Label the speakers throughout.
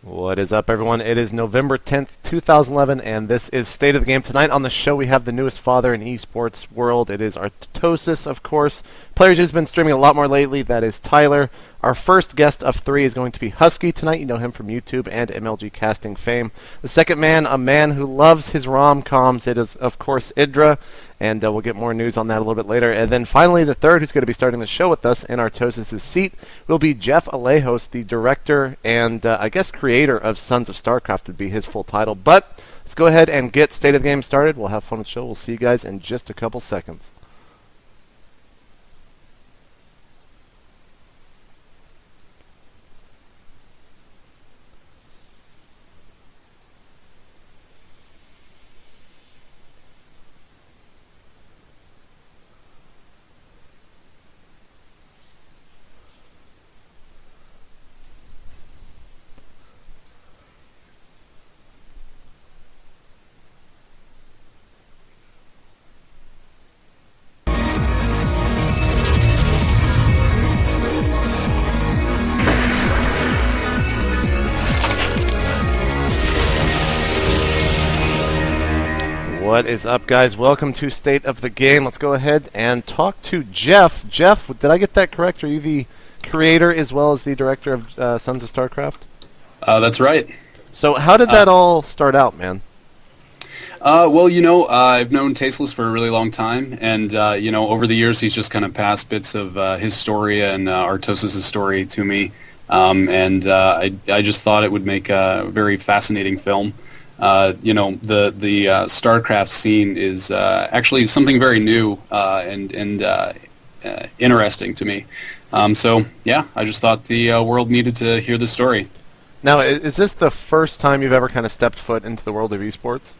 Speaker 1: What is up, everyone? It is November 10th, 2011, and this is State of the Game. Tonight on the show, we have the newest father in esports world. It is Protos, of course. Players who's been streaming a lot more lately, that is Tyler. Our first guest of three is going to be Husky tonight. You know him from YouTube and MLG casting fame. The second man, a man who loves his rom-coms. It is, of course, IdrA, and we'll get more news on that a little bit later. And then finally, the third who's going to be starting the show with us in Artosas' seat will be Jeff Alejos, the director and, I guess, creator of Sons of Starcraft would be his full title. But let's go ahead and get State of the Game started. We'll have fun with the show. We'll see you guys in just a couple seconds. What is up, guys? Welcome to State of the Game. Let's go ahead and talk to Jeff. Jeff, did I get that correct? Are you the creator as well as the director of Sons of Starcraft?
Speaker 2: That's right.
Speaker 1: So how did that all start out, man?
Speaker 2: Well, I've known Tasteless for a really long time, and, over the years he's just kind of passed bits of his story and Artosas' story to me, and I just thought it would make a very fascinating film. The Starcraft scene is actually something very new and interesting to me. So, yeah, I just thought the world needed to hear the story.
Speaker 1: Now, is this the first time you've ever kind of stepped foot into the world of esports?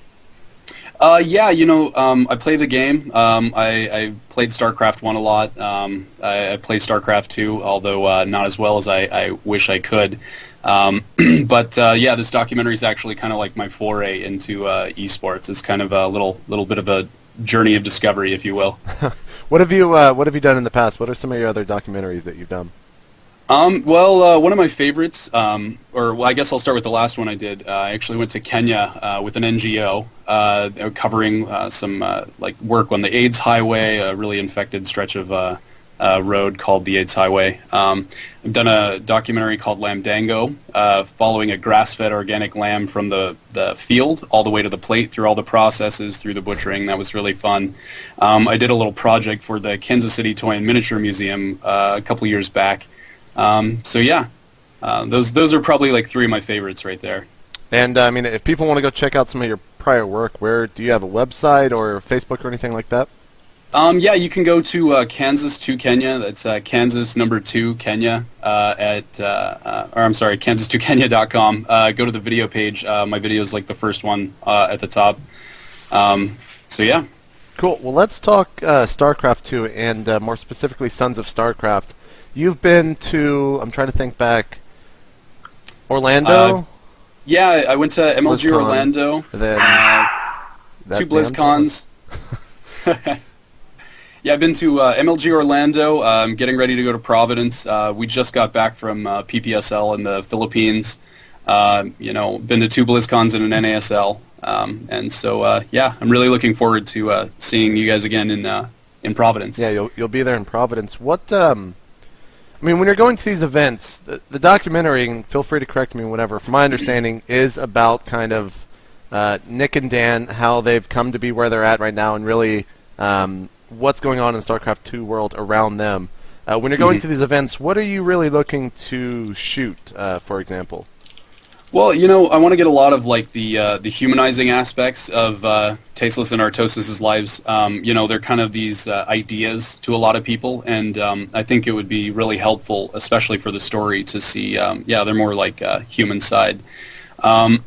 Speaker 2: Yeah, I play the game. I played StarCraft 1 a lot. I play StarCraft 2, although not as well as I wish I could. Yeah, this documentary is actually kind of like my foray into esports. It's kind of a little bit of a journey of discovery, if you will.
Speaker 1: What have you done in the past? What are some of your other documentaries that you've done?
Speaker 2: One of my favorites, I guess I'll start with the last one I did. I actually went to Kenya with an NGO covering some work on the AIDS highway, a really infected stretch of road called the AIDS Highway. I've done a documentary called Lamdango, following a grass-fed organic lamb from the field all the way to the plate through all the processes, through the butchering. That was really fun. I did a little project for the Kansas City Toy and Miniature Museum a couple years back. Those are probably like three of my favorites right there.
Speaker 1: And I mean, if people want to go check out some of your prior work, where do you have a website or Facebook or anything like that?
Speaker 2: Yeah, you can go to Kansas 2 Kenya. That's Kansas number 2 Kenya Kansas2Kenya.com. Go to the video page. My video is like the first one at the top. Yeah.
Speaker 1: Cool. Well, let's talk StarCraft 2 and more specifically Sons of StarCraft. You've been to, I'm trying to think back, Orlando?
Speaker 2: Yeah, I went to MLG
Speaker 1: BlizzCon,
Speaker 2: Orlando.
Speaker 1: Then
Speaker 2: 2 BlizzCons. Yeah, I've been to MLG Orlando. I'm getting ready to go to Providence. We just got back from PPSL in the Philippines. Been to 2 BlizzCons and an NASL. I'm really looking forward to seeing you guys again in Providence.
Speaker 1: Yeah, you'll be there in Providence. When you're going to these events, the documentary, and feel free to correct me whatever, from my understanding, is about kind of Nick and Dan, how they've come to be where they're at right now, and really what's going on in the StarCraft 2 world around them. When you're going to these events, what are you really looking to shoot, for example?
Speaker 2: Well, I want to get a lot of the humanizing aspects of Tasteless and Artosas' lives. They're kind of these ideas to a lot of people, and I think it would be really helpful, especially for the story, to see, they're more like human side. I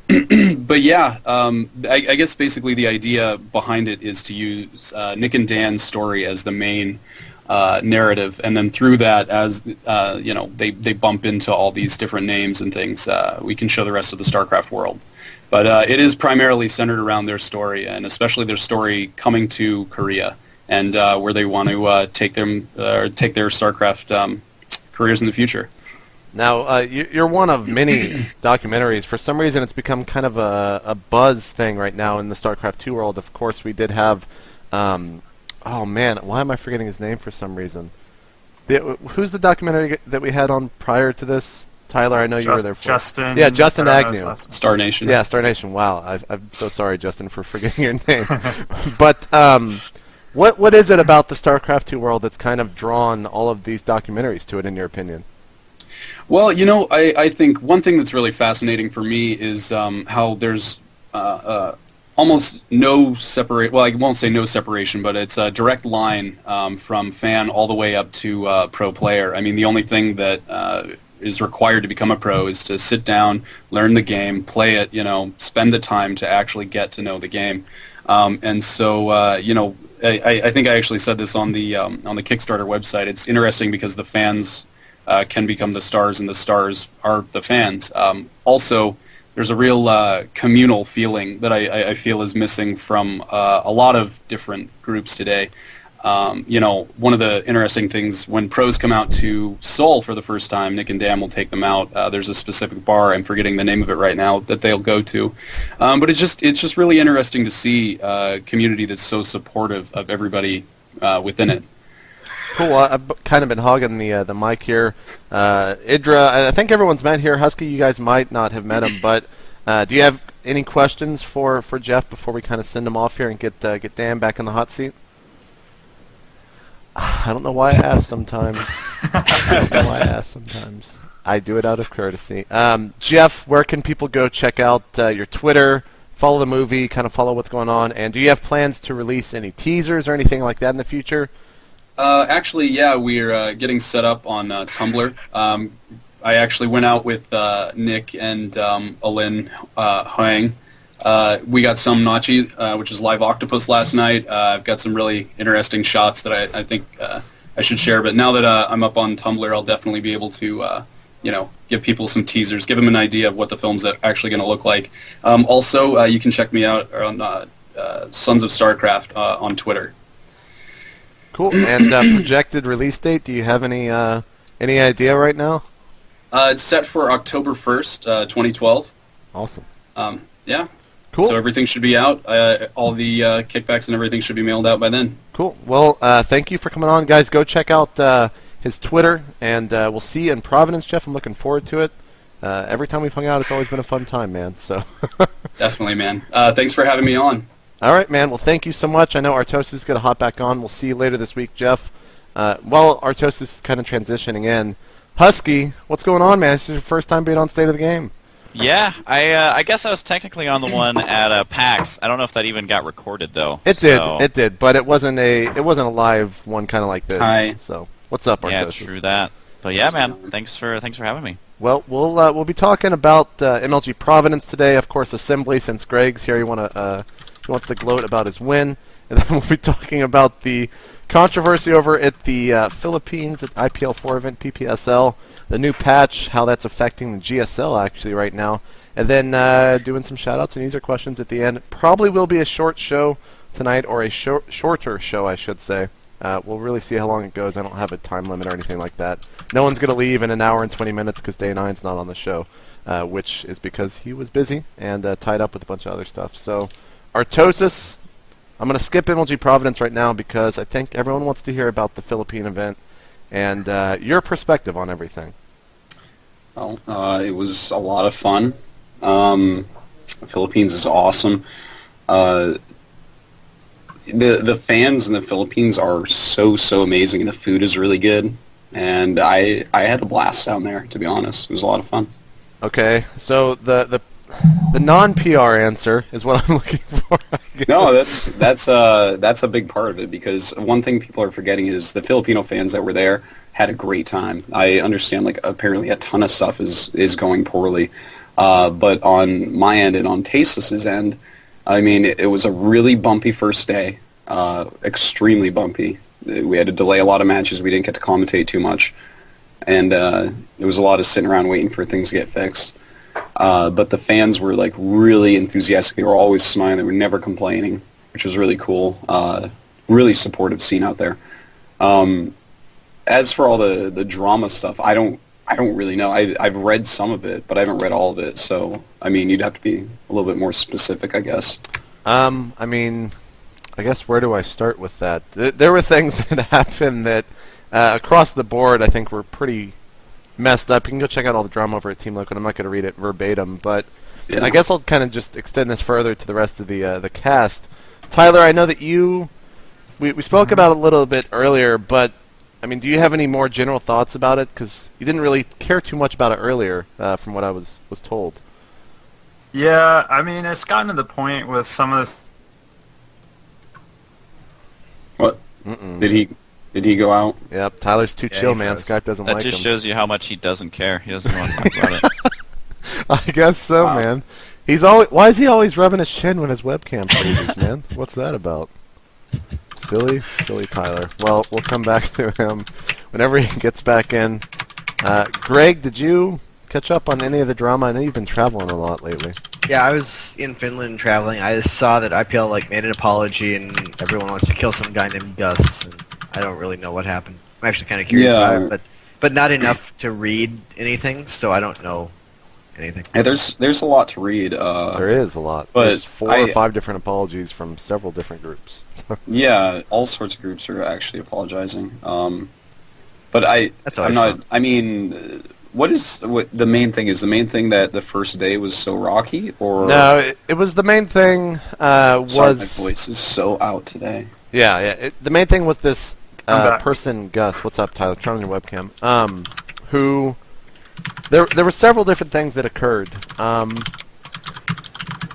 Speaker 2: guess basically the idea behind it is to use Nick and Dan's story as the main narrative, and then through that, as they bump into all these different names and things, we can show the rest of the StarCraft world. But it is primarily centered around their story, and especially their story coming to Korea, and where they want to take their StarCraft careers in the future.
Speaker 1: Now, you're one of many documentaries. For some reason, it's become kind of a buzz thing right now in the StarCraft 2 world. Of course, we did have, oh man, why am I forgetting his name for some reason? Who's the documentary that we had on prior to this? Tyler, I know you were there for.
Speaker 3: Justin.
Speaker 1: Yeah, Justin Agnew.
Speaker 2: Star Nation.
Speaker 1: Yeah, Star Nation. Wow, I'm so sorry, Justin, for forgetting your name. But what is it about the StarCraft 2 world that's kind of drawn all of these documentaries to it, in your opinion?
Speaker 2: Well, I think one thing that's really fascinating for me is how there's almost no separate. Well, I won't say no separation, but it's a direct line from fan all the way up to pro player. I mean, the only thing that is required to become a pro is to sit down, learn the game, play it, spend the time to actually get to know the game. And so, I think I actually said this on the Kickstarter website. It's interesting because the fans can become the stars, and the stars are the fans. Also, there's a real communal feeling that I feel is missing from a lot of different groups today. One of the interesting things when pros come out to Seoul for the first time, Nick and Dan will take them out. There's a specific bar, I'm forgetting the name of it right now, that they'll go to. But it's just really interesting to see a community that's so supportive of everybody within it.
Speaker 1: Cool. I've kind of been hogging the mic here. IdrA, I think everyone's met here. Husky, you guys might not have met him, but do you have any questions for Jeff before we kind of send him off here and get Dan back in the hot seat? I don't know why I ask sometimes. I do it out of courtesy. Jeff, where can people go check out your Twitter, follow the movie, kind of follow what's going on, and do you have plans to release any teasers or anything like that in the future?
Speaker 2: Actually, yeah, we're getting set up on Tumblr. I actually went out with Nick and Alin Huang. We got some Nachi, which is live octopus last night. I've got some really interesting shots that I think I should share. But now that I'm up on Tumblr, I'll definitely be able to, give people some teasers, give them an idea of what the film's actually going to look like. Also, you can check me out on Sons of Starcraft on Twitter.
Speaker 1: Cool. And projected release date? Do you have any idea right now?
Speaker 2: It's set for October 1st, 2012.
Speaker 1: Awesome.
Speaker 2: Yeah.
Speaker 1: Cool.
Speaker 2: So everything should be out. All the kickbacks and everything should be mailed out by then.
Speaker 1: Cool. Well, thank you for coming on, guys. Go check out his Twitter, and we'll see you in Providence, Jeff. I'm looking forward to it. Every time we've hung out, it's always been a fun time, man. So
Speaker 2: Definitely, man. Thanks for having me on.
Speaker 1: All right, man. Well, thank you so much. I know Artosis is going to hop back on. We'll see you later this week, Jeff. While Artosis is kind of transitioning in, Husky, what's going on, man? This is your first time being on State of the Game.
Speaker 4: Yeah, I guess I was technically on the one at PAX. I don't know if that even got recorded though.
Speaker 1: It did, but it wasn't a live one kind of like this.
Speaker 2: Hi.
Speaker 1: So what's up, Artosis?
Speaker 4: Yeah, true that. But yeah, man, thanks for having me.
Speaker 1: Well, we'll be talking about MLG Providence today. Of course, Assembly. Since Greg's here, he wants to gloat about his win, and then we'll be talking about the controversy over at the Philippines at IPL4 event PPSL. The new patch, how that's affecting the GSL actually right now, and then doing some shoutouts and user questions at the end. Probably will be a short show tonight, or a shorter show, I should say. We'll really see how long it goes. I don't have a time limit or anything like that. No one's going to leave in an hour and 20 minutes because Day 9's not on the show, which is because he was busy and tied up with a bunch of other stuff. So, Artosis, I'm going to skip MLG Providence right now because I think everyone wants to hear about the Philippine event and your perspective on everything.
Speaker 2: Well, it was a lot of fun. The Philippines is awesome. The fans in the Philippines are so amazing, and the food is really good. And I had a blast down there, to be honest. It was a lot of fun.
Speaker 1: Okay, so the non-PR answer is what I'm looking for.
Speaker 2: No, that's a big part of it, because one thing people are forgetting is the Filipino fans that were there had a great time. I understand, like, apparently a ton of stuff is going poorly, but on my end and on Tasteless's end, I mean, it was a really bumpy first day, extremely bumpy. We had to delay a lot of matches. We didn't get to commentate too much, and there was a lot of sitting around waiting for things to get fixed. But the fans were, like, really enthusiastic. They were always smiling. They were never complaining, which was really cool. Really supportive scene out there. As for all the drama stuff, I I don't really know. I've read some of it, but I haven't read all of it. So, I mean, you'd have to be a little bit more specific, I guess.
Speaker 1: I mean, I guess where do I start with that? There were things that happened that across the board I think were pretty messed up. You can go check out all the drama over at Team Liquid. I'm not going to read it verbatim, but I guess I'll kind of just extend this further to the rest of the cast. Tyler, I know that we spoke about it a little bit earlier, but I mean, do you have any more general thoughts about it? Because you didn't really care too much about it earlier, from what I was told.
Speaker 3: Yeah, I mean, it's gotten to the point with some of this.
Speaker 2: What? Did he go out?
Speaker 1: Yep, Tyler's too chill, man. Skype doesn't like him.
Speaker 4: That just shows you how much he doesn't care. He doesn't want to talk about it.
Speaker 1: I guess so, man. He's always. Why is he always rubbing his chin when his webcam freezes, man? What's that about? Silly Tyler. Well, we'll come back to him whenever he gets back in. Greg, did you catch up on any of the drama? I know you've been traveling a lot lately.
Speaker 5: Yeah, I was in Finland traveling. I just saw that IPL made an apology and everyone wants to kill some guy named Gus. And I don't really know what happened. I'm actually kind of curious about it, but not enough to read anything, so I don't know anything.
Speaker 2: Yeah, there's a lot to read.
Speaker 1: There is a lot.
Speaker 2: But
Speaker 1: there's 4 or 5 different apologies from several different groups.
Speaker 2: Yeah, all sorts of groups are actually apologizing. But I'm not.
Speaker 5: Fun.
Speaker 2: I mean, what the main thing is? The main thing that the first day was so rocky, or
Speaker 1: no? It was the main thing.
Speaker 2: Sorry, my voice is so out today.
Speaker 1: Yeah. The main thing was this person, Gus. What's up, Tyler? Turn on your webcam. Who? There were several different things that occurred.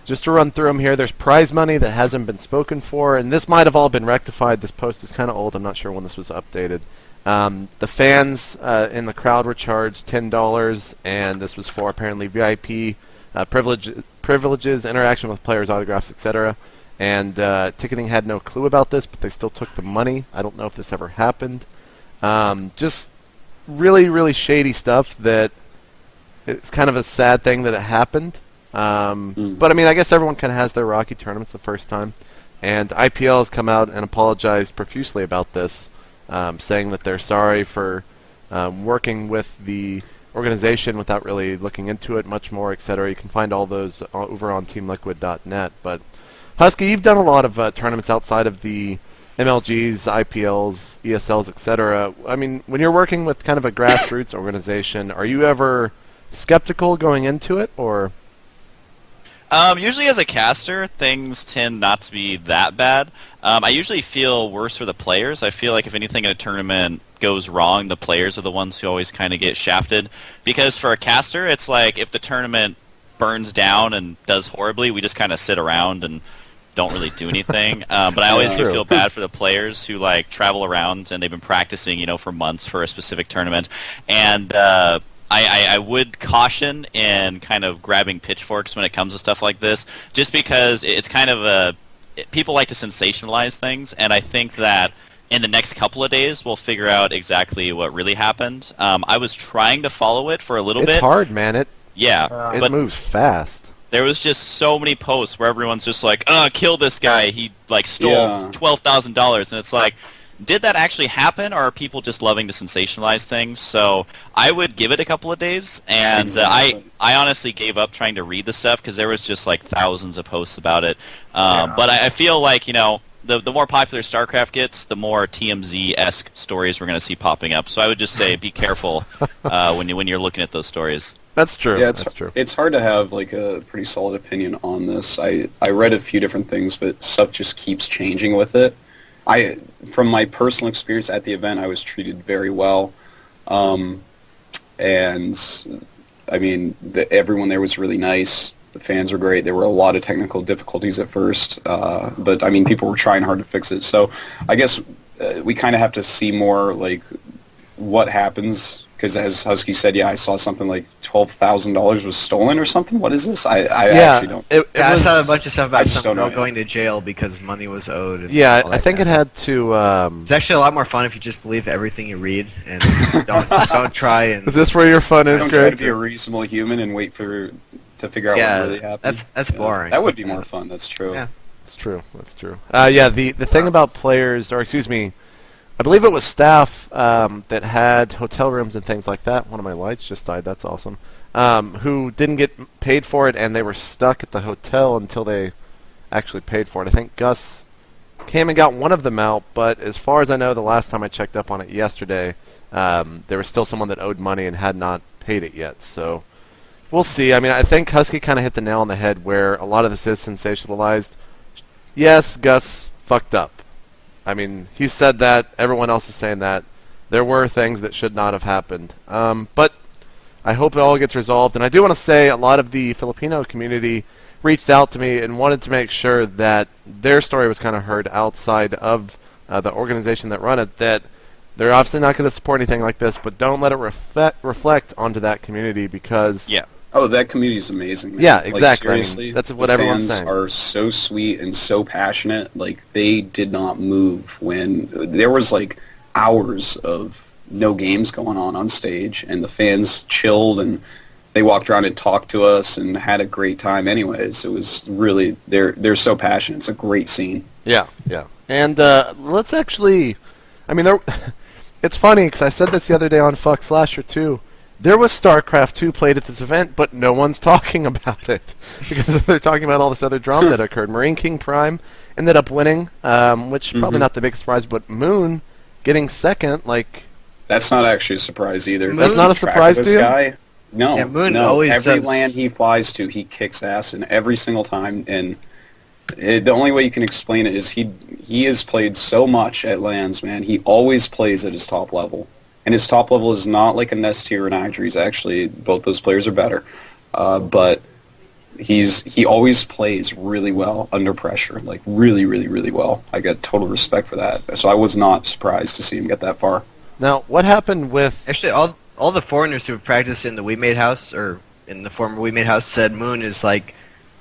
Speaker 1: Just to run through them here, there's prize money that hasn't been spoken for, and this might have all been rectified. This post is kind of old. I'm not sure when this was updated. The fans in the crowd were charged $10, and this was for apparently VIP privileges, interaction with players, autographs, etc. And ticketing had no clue about this, but they still took the money. I don't know if this ever happened. Just really, really shady stuff that it's kind of a sad thing that it happened. But I mean, I guess everyone kind of has their rocky tournaments the first time, and IPL has come out and apologized profusely about this, saying that they're sorry for working with the organization without really looking into it much more, etc. You can find all those over on teamliquid.net. But Husky, you've done a lot of tournaments outside of the MLGs, IPLs, ESLs, etc. I mean, when you're working with kind of a grassroots organization, are you ever skeptical going into it, or?
Speaker 4: Usually as a caster, things tend not to be that bad. I usually feel worse for the players. I feel like if anything in a tournament goes wrong, the players are the ones who always kind of get shafted. Because for a caster, it's like if the tournament burns down and does horribly, we just kind of sit around and don't really do anything. But I always do feel bad for the players who travel around and they've been practicing, for months for a specific tournament. And I would caution in kind of grabbing pitchforks when it comes to stuff like this, just because it's kind of people like to sensationalize things, and I think that in the next couple of days we'll figure out exactly what really happened. I was trying to follow it for a little bit.
Speaker 1: It's hard, man. It
Speaker 4: moves
Speaker 1: fast.
Speaker 4: There was just so many posts where everyone's just like, kill this guy, he stole $12,000, and it's like, did that actually happen, or are people just loving to sensationalize things? So I would give it a couple of days, and I honestly gave up trying to read the stuff because there was just thousands of posts about it. But I feel like, the more popular Starcraft gets, the more TMZ-esque stories we're going to see popping up. So I would just say be careful when you're looking at those stories.
Speaker 1: That's true.
Speaker 2: Yeah,
Speaker 1: that's true.
Speaker 2: It's hard to have a pretty solid opinion on this. I read a few different things, but stuff just keeps changing with it. From my personal experience at the event, I was treated very well, and I mean, everyone there was really nice. The fans were great. There were a lot of technical difficulties at first, but I mean, people were trying hard to fix it. So I guess we kind of have to see more what happens. Because as Husky said, I saw something like $12,000 was stolen or something. What is this? I actually don't.
Speaker 5: I saw a bunch of stuff about some girl going to jail because money was owed. And
Speaker 1: I think it had to.
Speaker 5: It's actually a lot more fun if you just believe everything you read and don't try and.
Speaker 1: Is this where your fun is,
Speaker 2: Greg? Don't try to be a reasonable human and wait to figure out what really happened.
Speaker 5: That's boring.
Speaker 2: That would be more fun. That's true.
Speaker 5: Yeah.
Speaker 1: That's true. The thing about players, or excuse me. I believe it was staff that had hotel rooms and things like that. One of my lights just died. That's awesome. Who didn't get paid for it, and they were stuck at the hotel until they actually paid for it. I think Gus came and got one of them out, but as far as I know, the last time I checked up on it yesterday, there was still someone that owed money and had not paid it yet. So we'll see. I mean, I think Husky kind of hit the nail on the head where a lot of this is sensationalized. Yes, Gus fucked up. I mean, he said that. Everyone else is saying that. There were things that should not have happened. But I hope it all gets resolved. And I do want to say a lot of the Filipino community reached out to me and wanted to make sure that their story was kind of heard outside of the organization that run it, that they're obviously not going to support anything like this, but don't let it reflect onto that community because...
Speaker 4: Yeah.
Speaker 2: Oh, that community is amazing, man.
Speaker 1: Yeah, exactly.
Speaker 2: Like, seriously,
Speaker 1: that's what everyone's saying.
Speaker 2: The fans are so sweet and so passionate. Like, they did not move when there was, like, hours of no games going on stage, and the fans chilled, and they walked around and talked to us and had a great time anyways. It was really, they're so passionate. It's a great scene.
Speaker 1: Yeah, yeah. And let's actually, I mean, it's funny, because I said this the other day on Fuck Slasher 2. There was Starcraft 2 played at this event, but no one's talking about it because they're talking about all this other drama that occurred. Marine King Prime ended up winning, which probably not the big surprise, but Moon getting second, like...
Speaker 2: That's not actually a surprise either.
Speaker 1: That's not a surprise to you?
Speaker 2: Guy. No,
Speaker 5: Yeah, Moon
Speaker 2: no.
Speaker 5: always
Speaker 2: Every
Speaker 5: does.
Speaker 2: land he flies to, he kicks ass, and every single time. And the only way you can explain it is he has played so much at lands, man. He always plays at his top level. And his top level is not like a Nestir or an IdrA. He's actually, both those players are better. But he always plays really well under pressure. Like, really, really, really well. I got total respect for that. So I was not surprised to see him get that far.
Speaker 1: Now, what happened with...
Speaker 5: Actually, all the foreigners who have practiced in the We Made House, or in the former We Made House, said Moon is, like,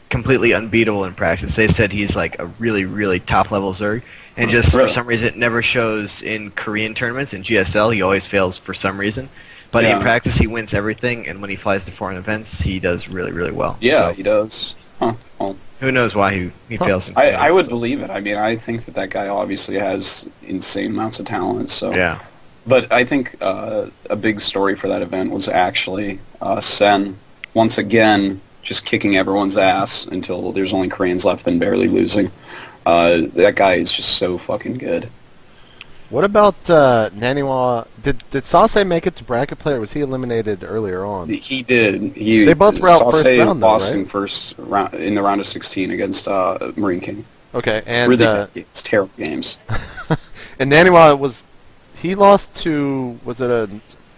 Speaker 5: completely unbeatable in practice. They said he's, like, a really, really top-level Zerg. And just
Speaker 2: Really?
Speaker 5: for some reason, it never shows in Korean tournaments. In GSL, he always fails for some reason. But
Speaker 2: Yeah.
Speaker 5: in practice, he wins everything, and when he flies to foreign events, he does really, really well.
Speaker 2: Yeah,
Speaker 5: So,
Speaker 2: he does. Huh. Well,
Speaker 5: who knows why he fails in
Speaker 2: I would
Speaker 5: so.
Speaker 2: believe it. I mean, I think that guy obviously has insane amounts of talent. So.
Speaker 5: Yeah.
Speaker 2: But I think a big story for that event was actually Sen, once again, just kicking everyone's ass until there's only Koreans left and barely losing. That guy is just so fucking good.
Speaker 1: What about Naniwa? Did Sase make it to bracket play, or was he eliminated earlier on?
Speaker 2: He did.
Speaker 1: They both were out first round, though,
Speaker 2: lost
Speaker 1: right?
Speaker 2: in first round in the round of 16 against Marine King.
Speaker 1: Okay, and
Speaker 2: Really bad games. Terrible games.
Speaker 1: and Naniwa was... He lost to... Was it a...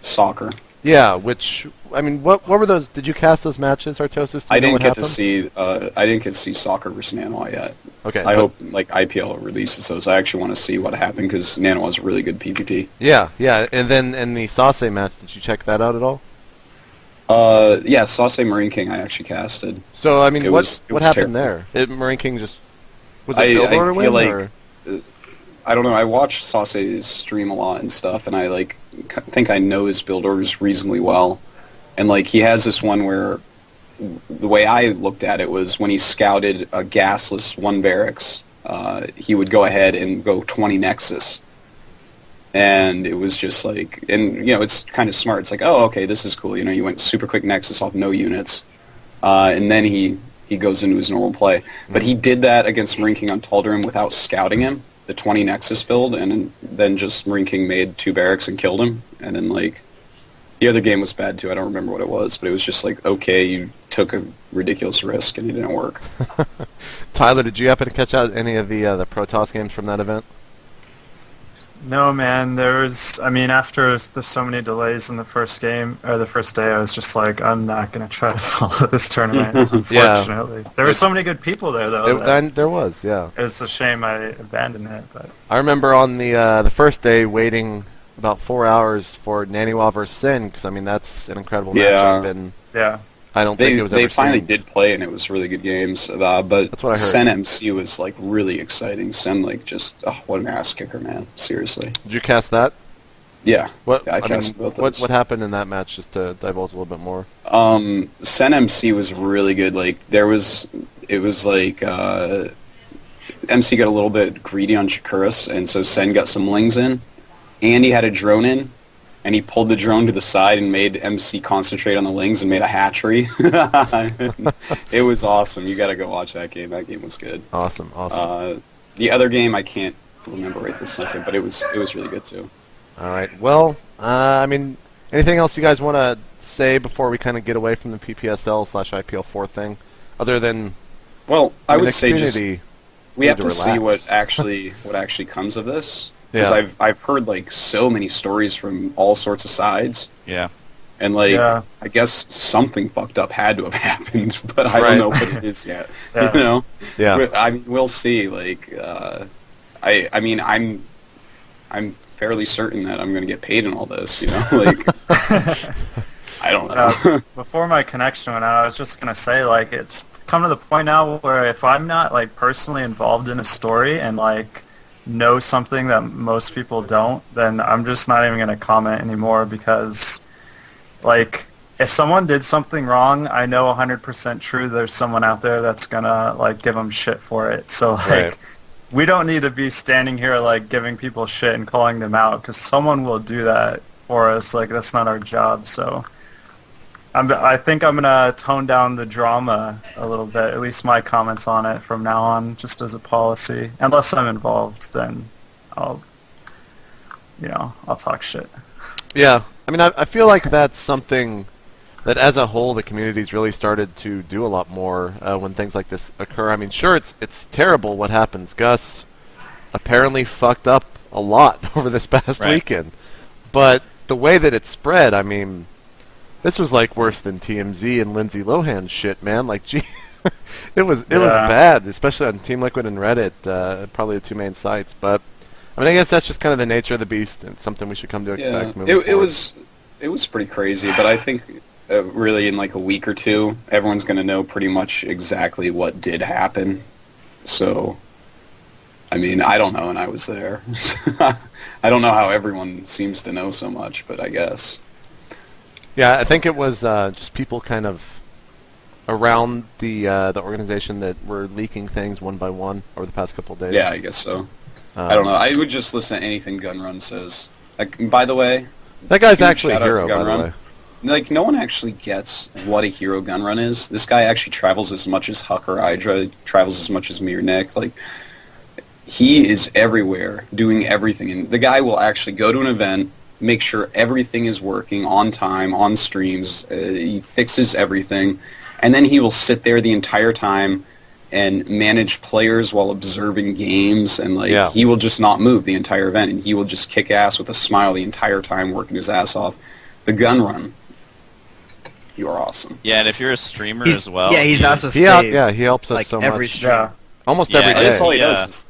Speaker 2: Soccer.
Speaker 1: Yeah, which... I mean, what were those... Did you cast those matches, Artosis?
Speaker 2: I didn't get to see. I didn't get to see Soccer versus Nanawa yet.
Speaker 1: Okay.
Speaker 2: I hope like IPL releases those. I actually want to see what happened because Nanawa's a really good PvP.
Speaker 1: Yeah, yeah. And then in the Sase match, did you check that out at all?
Speaker 2: Yeah, Sase Marine King I actually casted.
Speaker 1: So, I mean,
Speaker 2: It
Speaker 1: what
Speaker 2: was
Speaker 1: happened
Speaker 2: terrible.
Speaker 1: there? Marine King just... Was it
Speaker 2: I
Speaker 1: build order
Speaker 2: feel
Speaker 1: win,
Speaker 2: like
Speaker 1: or?
Speaker 2: I don't know. I watch Sase's stream a lot and stuff, and I like think I know his build orders reasonably well. And like he has this one where the way I looked at it was when he scouted a gasless one barracks, he would go ahead and go 20 Nexus. And it was just like, and you know, it's kind of smart. It's like, oh, okay, this is cool. You know, you went super quick Nexus off no units, and then he goes into his normal play. But he did that against Marine King on Tal'Darim without scouting him, the 20 Nexus build, and then just Marine King made 2 barracks and killed him. And then like the other game was bad too. I don't remember what it was, but it was just like, okay, you took a ridiculous risk and it didn't work.
Speaker 1: Tyler, did you happen to catch out any of the Protoss games from that event?
Speaker 3: No, man. There was. I mean, after the so many delays in the first game or the first day, I was just like, I'm not gonna try to follow this tournament. Unfortunately, there were so many good people there, though.
Speaker 1: And there was, yeah.
Speaker 3: It was a shame I abandoned it, but
Speaker 1: I remember on the first day waiting about 4 hours for Naniwa versus Sin, because I mean that's an incredible
Speaker 2: Yeah.
Speaker 1: matchup, and
Speaker 3: yeah.
Speaker 1: I don't think it was ever
Speaker 2: They finally
Speaker 1: seen.
Speaker 2: did play, and it was really good games. But
Speaker 1: That's what I heard.
Speaker 2: Sen MC was like really exciting. Sen like just what an ass kicker, man. Seriously.
Speaker 1: Did you cast that?
Speaker 2: Yeah.
Speaker 1: What
Speaker 2: I
Speaker 1: I
Speaker 2: cast
Speaker 1: mean,
Speaker 2: both those.
Speaker 1: what happened in that match? Just to divulge a little bit more.
Speaker 2: Sen MC was really good. Like it was like MC got a little bit greedy on Shakuras, and so Sen got some lings in, and he had a drone in, and he pulled the drone to the side and made MC concentrate on the lings and made a hatchery. It was awesome. You got to go watch that game. That game was good.
Speaker 1: Awesome.
Speaker 2: The other game I can't remember right this second, but it was really good too.
Speaker 1: All right. Well, I mean, anything else you guys want to say before we kind of get away from the PPSL/IPL4 thing, other than?
Speaker 2: Well, I would say just we have to
Speaker 1: relax.
Speaker 2: see what actually comes of this. Because
Speaker 1: Yeah.
Speaker 2: I've heard like so many stories from all sorts of sides.
Speaker 4: Yeah.
Speaker 2: And like I guess something fucked up had to have happened, but I don't know what it is yet.
Speaker 3: Yeah.
Speaker 2: You know?
Speaker 1: Yeah.
Speaker 2: I mean, we'll see. Like I mean I'm fairly certain that I'm going to get paid in all this, you know? Like I don't know.
Speaker 3: Before my connection went out, I was just going to say, like, it's come to the point now where if I'm not, like, personally involved in a story and, like, know something that most people don't, then I'm just not even going to comment anymore because, like, if someone did something wrong, I know 100% true there's someone out there that's going to, like, give them shit for it. So, like,
Speaker 1: Right.
Speaker 3: we don't need to be standing here, like, giving people shit and calling them out because someone will do that for us. Like, that's not our job, so I think I'm going to tone down the drama a little bit, at least my comments on it from now on, just as a policy. Unless I'm involved, then I'll talk shit.
Speaker 1: Yeah. I mean, I feel like that's something that as a whole the community's really started to do a lot more when things like this occur. I mean, sure, it's terrible what happens. Gus apparently fucked up a lot over this past weekend. But the way that it spread, I mean, this was like worse than TMZ and Lindsay Lohan's shit, man. Like, gee, it was bad, especially on Team Liquid and Reddit, probably the two main sites. But I mean, I guess that's just kind of the nature of the beast and something we should come to expect moving forward.
Speaker 2: It was pretty crazy, but I think really in like a week or two, everyone's going to know pretty much exactly what did happen. So, I mean, I don't know, and I was there. I don't know how everyone seems to know so much, but I guess.
Speaker 1: Yeah, I think it was just people kind of around the organization that were leaking things one by one over the past couple of days.
Speaker 2: Yeah, I guess so. I don't know. I would just listen to anything Gunrun says. Like, by the way,
Speaker 1: that guy's actually a hero, by the way.
Speaker 2: Like, no one actually gets what a hero Gunrun is. This guy actually travels as much as Huck or IdrA, travels as much as me or Nick. Like, he is everywhere, doing everything. And the guy will actually go to an event, make sure everything is working on time, on streams. He fixes everything. And then he will sit there the entire time and manage players while observing games. And like he will just not move the entire event. And he will just kick ass with a smile the entire time, working his ass off. The Gunrun. You are awesome.
Speaker 4: Yeah, and if you're a streamer as well.
Speaker 5: Yeah, he's also
Speaker 1: he helps us
Speaker 5: like
Speaker 1: so
Speaker 5: every
Speaker 1: much.
Speaker 5: stream.
Speaker 1: Almost every day.
Speaker 2: That's all he does.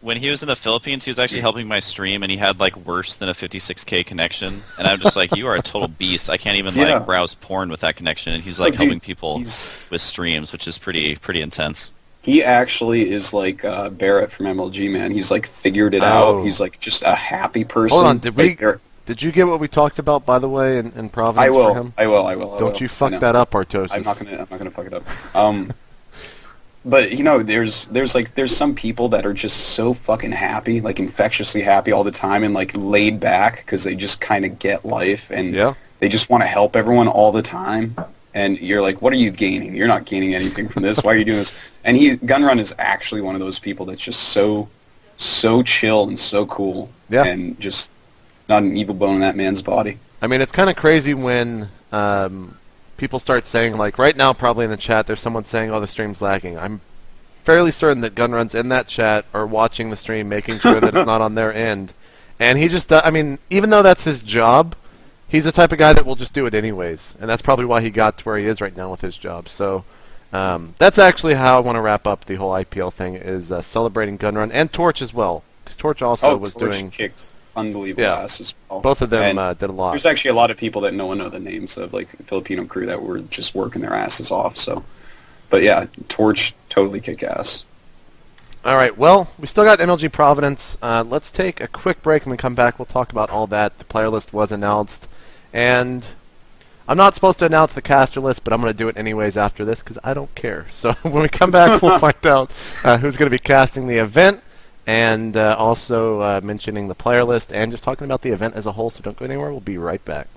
Speaker 4: When he was in the Philippines, he was actually helping my stream, and he had like worse than a 56K connection. And I'm just like, you are a total beast. I can't even like browse porn with that connection. And he's like helping people with streams, which is pretty intense.
Speaker 2: He actually is like Barrett from MLG, man. He's like figured it out. He's like just a happy person.
Speaker 1: Hold on, did you get what we talked about, by the way, in Providence for him?
Speaker 2: I will.
Speaker 1: Don't you fuck that up, Protos.
Speaker 2: I'm not gonna fuck it up. But you know, there's some people that are just so fucking happy, like infectiously happy all the time, and like laid back because they just kind of get life and they just want to help everyone all the time. And you're like, what are you gaining? You're not gaining anything from this. Why are you doing this? And Gunrun is actually one of those people that's just so chill and so cool, and just not an evil bone in that man's body.
Speaker 1: I mean, it's kind of crazy when people start saying, like, right now probably in the chat there's someone saying, oh, the stream's lagging. I'm fairly certain that Gunrun's in that chat or watching the stream, making sure that it's not on their end. And he just, I mean, even though that's his job, he's the type of guy that will just do it anyways. And that's probably why he got to where he is right now with his job. So that's actually how I want to wrap up the whole IPL thing, is celebrating Gunrun and Torch as well. Because Torch also was doing...
Speaker 2: kicked unbelievable ass as well.
Speaker 1: Both of them did a lot.
Speaker 2: There's actually a lot of people that no one know the names of, like Filipino crew that were just working their asses off. So, but yeah, Torch totally kick ass.
Speaker 1: All right, well, we still got MLG Providence. Let's take a quick break and then come back. We'll talk about all that. The player list was announced, and I'm not supposed to announce the caster list, but I'm going to do it anyways after this because I don't care. So when we come back, we'll find out who's going to be casting the event. and also mentioning the player list and just talking about the event as a whole. So don't go anywhere. We'll be right back.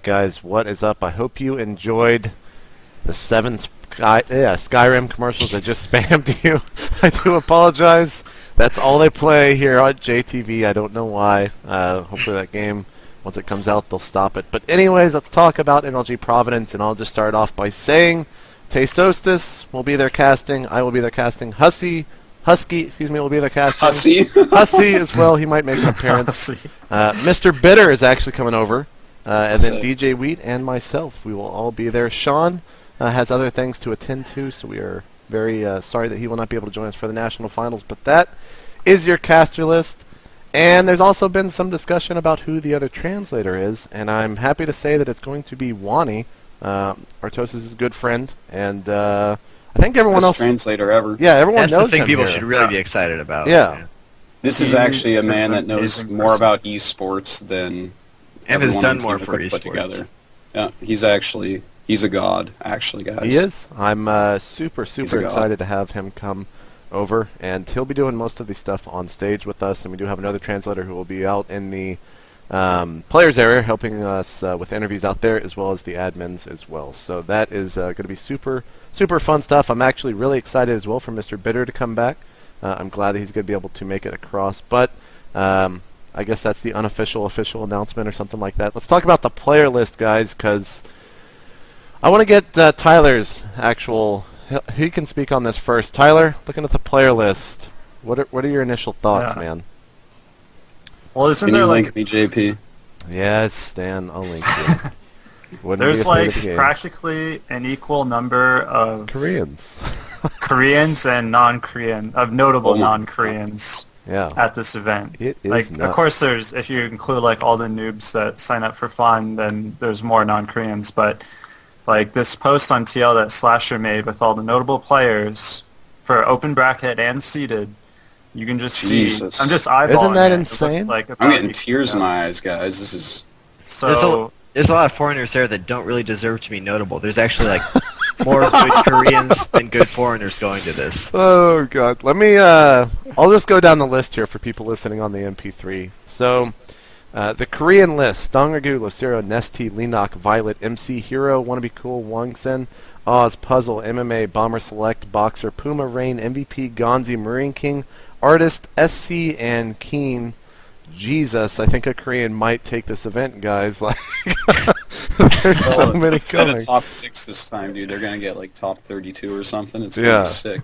Speaker 1: Guys, what is up? I hope you enjoyed the Skyrim commercials. I just spammed you. I do apologize. That's all they play here on JTV. I don't know why. Hopefully that game, once it comes out, they'll stop it. But anyways, let's talk about MLG Providence, and I'll just start off by saying Tastostis will be there casting. I will be there casting. Husky, will be there casting. Hussy as well. He might make an appearance. Mr. Bitter is actually coming over. And then DJ Wheat and myself, we will all be there. Sean has other things to attend to, so we are very sorry that he will not be able to join us for the national finals. But that is your caster list. And there's also been some discussion about who the other translator is, and I'm happy to say that it's going to be Wani, Protos' good friend, and I think everyone else...
Speaker 2: translator ever.
Speaker 1: Yeah, everyone knows him.
Speaker 5: That's the thing people
Speaker 1: here.
Speaker 5: should really be excited about.
Speaker 1: Yeah.
Speaker 2: This is actually a man that knows more about esports than...
Speaker 5: and has done more
Speaker 2: to
Speaker 5: for
Speaker 2: put
Speaker 5: esports.
Speaker 2: together. Yeah, he's a god, actually, guys.
Speaker 1: He is. I'm super excited to have him come over, and he'll be doing most of the stuff on stage with us, and we do have another translator who will be out in the players area helping us with interviews out there, as well as the admins as well. So that is going to be super fun stuff. I'm actually really excited as well for Mr. Bitter to come back. I'm glad that he's going to be able to make it across, but I guess that's the official announcement or something like that. Let's talk about the player list, guys, because I want to get Tyler's actual... He can speak on this first. Tyler, looking at the player list, what are your initial thoughts, man?
Speaker 3: Well, isn't
Speaker 2: Can
Speaker 3: there
Speaker 2: you
Speaker 3: like...
Speaker 2: link me, JP?
Speaker 1: Yes, Stan, I'll link you.
Speaker 3: There's like practically an equal number of...
Speaker 1: Koreans.
Speaker 3: Koreans and non-Korean, of notable non-Koreans.
Speaker 1: Yeah.
Speaker 3: At this event.
Speaker 1: It is
Speaker 3: like,
Speaker 1: nuts.
Speaker 3: of course, there's, if you include like all the noobs that sign up for fun, then there's more non-Koreans. But like this post on TL that Slasher made with all the notable players for open bracket and seeded, you can just
Speaker 2: Jesus.
Speaker 3: see. I'm just eyeballing.
Speaker 1: Isn't that
Speaker 3: it.
Speaker 1: insane?
Speaker 3: Like
Speaker 2: I'm getting tears in my eyes, guys. This is
Speaker 3: so.
Speaker 5: There's a lot of foreigners there that don't really deserve to be notable. There's actually like more good Koreans than good foreigners going to this.
Speaker 1: Oh god. Let me I'll just go down the list here for people listening on the MP3. So the Korean list: Dongragu, Locero, Nesty, Linok, Violet, MC Hero, Wanna Be Cool, Wangsen, Oz, Puzzle, MMA, Bomber Select, Boxer, Puma, Rain, MVP, Gonzi, Marine King, Artist, SC, and Keen. Jesus, I think a Korean might take this event, guys. Like, there's so many
Speaker 2: instead
Speaker 1: coming.
Speaker 2: of top 6 this time, dude, they're gonna get like top 32 or something. It's gonna be sick.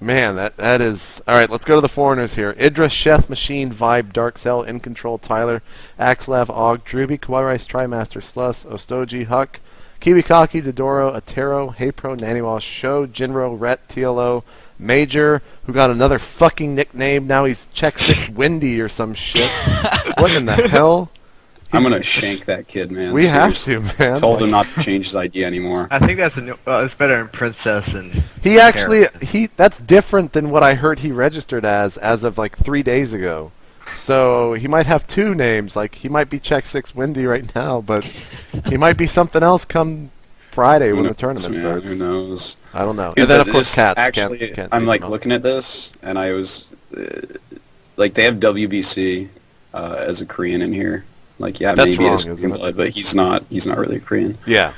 Speaker 1: Man, that is... All right, let's go to the foreigners here. IdrA, Sheth, Machine, Vibe, Dark Cell, In Control, Tyler, Axlav, Og, Druby, Kawaii Rice, Trimaster, Sluss, Ostoji, Huck, Kiwikaki, Dodoro, Atero, Heypro, Naniwash, Sho, Jinro, Rhett, TLO, Major, who got another fucking nickname. Now he's Check 6 Windy or some shit. What in the hell?
Speaker 2: I'm going to shank that kid, man.
Speaker 1: We
Speaker 2: Seriously.
Speaker 1: have to, man.
Speaker 2: Told him not to change his ID anymore.
Speaker 5: I think that's a new. It's better than Princess and.
Speaker 1: He actually that's different than what I heard he registered as of like 3 days ago. So he might have two names. Like he might be Check 6 Windy right now, but he might be something else come Friday when the tournament starts.
Speaker 2: Who knows?
Speaker 1: I don't know.
Speaker 2: Yeah,
Speaker 1: and then of course Cats.
Speaker 2: Actually,
Speaker 1: can't
Speaker 2: I'm like looking at this, and I was like, they have WBC as a Korean in here. Like, yeah,
Speaker 1: that's
Speaker 2: maybe
Speaker 1: wrong,
Speaker 2: it's Korean blood, but he's not really a Korean.
Speaker 1: Yeah.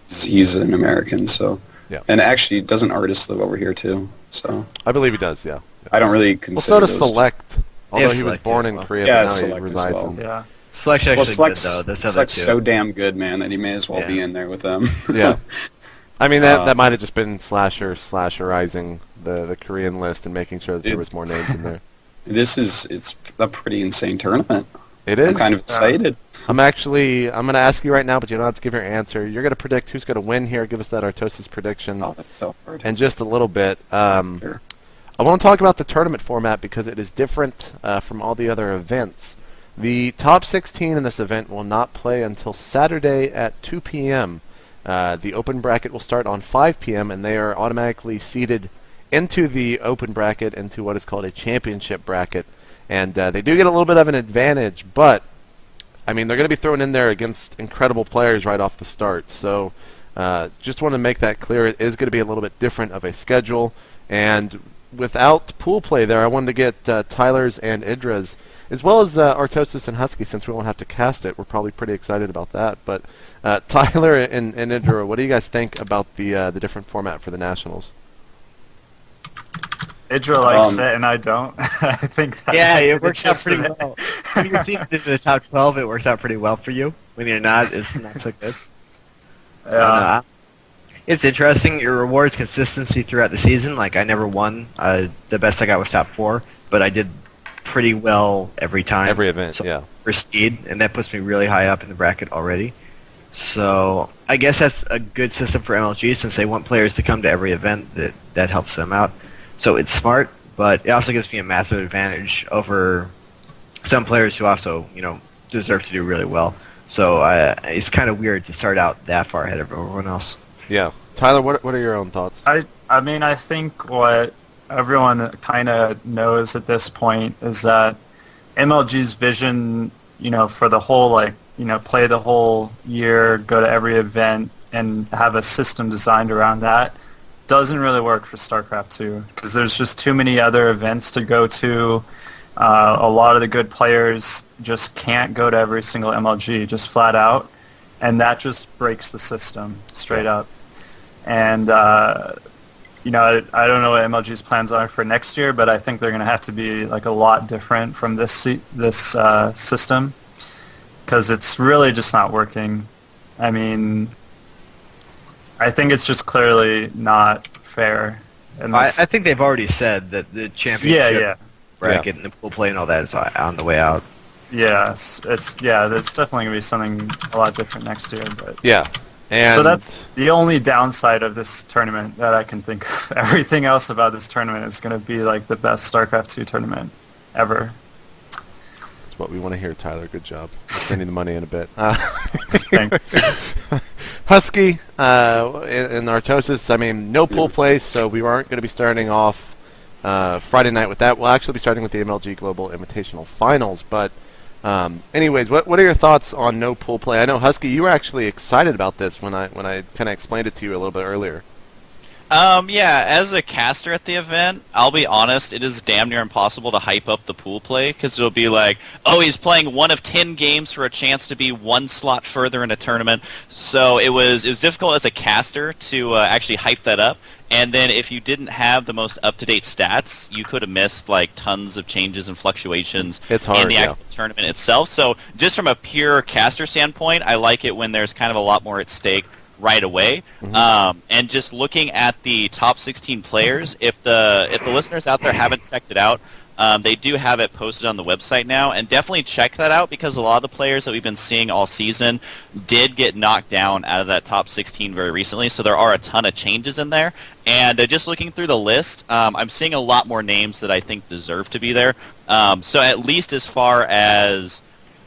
Speaker 2: He's an American, so.
Speaker 1: Yeah.
Speaker 2: And actually, doesn't Artist live over here too? So.
Speaker 1: I believe he does. Yeah.
Speaker 2: I don't really consider.
Speaker 1: Well, so does Select. Although he was
Speaker 5: Select,
Speaker 1: born
Speaker 5: yeah,
Speaker 1: in
Speaker 5: well.
Speaker 1: Korea,
Speaker 2: Yeah,
Speaker 1: but now he
Speaker 2: Select as
Speaker 1: resides
Speaker 2: well.
Speaker 1: in.
Speaker 3: Yeah.
Speaker 5: Select's actually good though. There's other
Speaker 2: Select's
Speaker 5: two.
Speaker 2: so damn good, man, that he may as well be in there with them.
Speaker 1: Yeah. I mean, that might have just been slasherizing the Korean list and making sure that there was more names in there.
Speaker 2: It's a pretty insane tournament.
Speaker 1: It is.
Speaker 2: I'm kind of excited.
Speaker 1: I'm going to ask you right now, but you don't have to give your answer. You're going to predict who's going to win here. Give us that Artosis prediction.
Speaker 2: Oh, that's so hard.
Speaker 1: And just a little bit.
Speaker 2: Sure.
Speaker 1: I want to talk about the tournament format because it is different from all the other events. The top 16 in this event will not play until Saturday at 2 p.m. The open bracket will start on 5 p.m. and they are automatically seeded into the open bracket into what is called a championship bracket. And they do get a little bit of an advantage, but I mean, they're going to be thrown in there against incredible players right off the start. So just want to make that clear. It is going to be a little bit different of a schedule. And without pool play there, I wanted to get Tyler's and IdrA's, as well as Artosis and Husky, since we won't have to cast it. We're probably pretty excited about that. But Tyler and IdrA, what do you guys think about the different format for the Nationals?
Speaker 3: IdrA likes it, and I don't. I think that
Speaker 5: It works out pretty well. When you're seeing in the top 12, it works out pretty well for you. When you're not, it's not so good.
Speaker 3: Yeah.
Speaker 5: It's interesting. Your rewards consistency throughout the season. Like, I never won. The best I got was top 4, but I did pretty well every time.
Speaker 1: Every event,
Speaker 5: so
Speaker 1: yeah.
Speaker 5: First seed, and that puts me really high up in the bracket already. So I guess that's a good system for MLG since they want players to come to every event. That helps them out. So it's smart, but it also gives me a massive advantage over some players who also, deserve to do really well. So it's kind of weird to start out that far ahead of everyone else.
Speaker 1: Yeah. Tyler, what are your own thoughts?
Speaker 3: I mean, I think what everyone kind of knows at this point is that MLG's vision, for the whole, play the whole year, go to every event, and have a system designed around that, doesn't really work for StarCraft 2 because there's just too many other events to go to. A lot of the good players just can't go to every single MLG, just flat out, and that just breaks the system straight up. And I don't know what MLG's plans are for next year, but I think they're going to have to be a lot different from this system because it's really just not working. I mean, I think it's just clearly not fair. And
Speaker 5: I think they've already said that the championship bracket and the pool play and all that is on the way out.
Speaker 3: Yes, there's definitely going to be something a lot different next year. But
Speaker 1: Yeah. And
Speaker 3: so that's the only downside of this tournament that I can think of. Everything else about this tournament is going to be the best StarCraft 2 tournament ever.
Speaker 1: That's what we want to hear, Tyler. Good job. We're sending the money in a bit.
Speaker 3: Thanks.
Speaker 1: Husky and Artosis, I mean, no pool play, so we aren't going to be starting off Friday night with that. We'll actually be starting with the MLG Global Invitational Finals. But anyways, what are your thoughts on no pool play? I know, Husky, you were actually excited about this when I kind of explained it to you a little bit earlier.
Speaker 4: As a caster at the event, I'll be honest, it is damn near impossible to hype up the pool play, because it'll be like, oh, he's playing 1 of 10 games for a chance to be 1 slot further in a tournament. So it was difficult as a caster to actually hype that up. And then if you didn't have the most up-to-date stats, you could have missed tons of changes and fluctuations in the actual tournament itself. So just from a pure caster standpoint, I like it when there's kind of a lot more at stake right away. And just looking at the top 16 players, if the listeners out there haven't checked it out, they do have it posted on the website now, and definitely check that out because a lot of the players that we've been seeing all season did get knocked down out of that top 16 very recently, so there are a ton of changes in there. And just looking through the list, I'm seeing a lot more names that I think deserve to be there. So at least as far as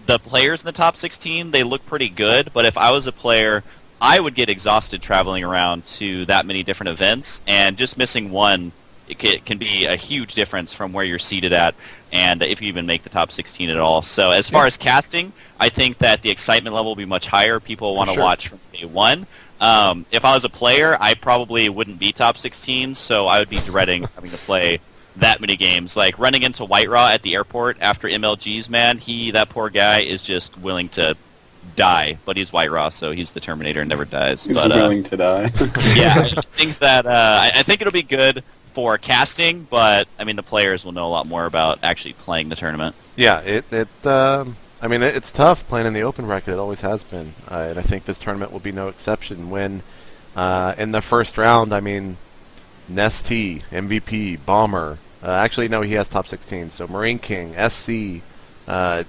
Speaker 4: the players in the top 16, they look pretty good, but if I was a player, I would get exhausted traveling around to that many different events, and just missing one it can be a huge difference from where you're seated at, and if you even make the top 16 at all. So as far as casting, I think that the excitement level will be much higher. People want to watch from day one. If I was a player, I probably wouldn't be top 16, so I would be dreading having to play that many games. Like running into White Raw at the airport after MLG's, man, that poor guy is just willing to die, but he's White Raw, so he's the Terminator and never dies.
Speaker 2: He's willing to die.
Speaker 4: Yeah, I just think that I think it'll be good for casting, but I mean the players will know a lot more about actually playing the tournament.
Speaker 1: Yeah, I mean it's tough playing in the open bracket. It always has been, and I think this tournament will be no exception. When in the first round, I mean, Nesty, MVP, Bomber. Actually, no, he has top 16. So Marine King, SC,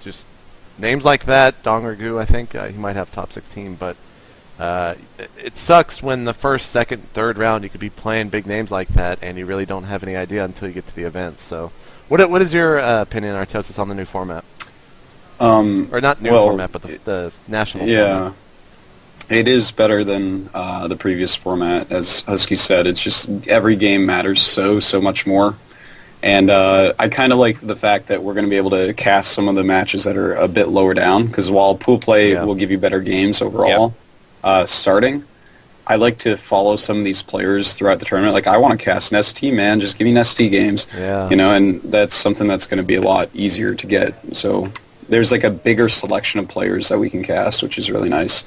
Speaker 1: just names like that. Dongergu, I think he might have top 16, but. It sucks when the first, second, third round you could be playing big names like that, and you really don't have any idea until you get to the event. So, what is your opinion, Artosis, on the new format? Or not new format, but the national format?
Speaker 2: It is better than the previous format. As Husky said, it's just every game matters so much more. And I kind of like the fact that we're going to be able to cast some of the matches that are a bit lower down, because while pool play will give you better games overall, starting, I like to follow some of these players throughout the tournament. Like, I want to cast an ST, man. Just give me an ST games.
Speaker 1: Yeah.
Speaker 2: You know, and that's something that's going to be a lot easier to get. So there's like a bigger selection of players that we can cast, which is really nice.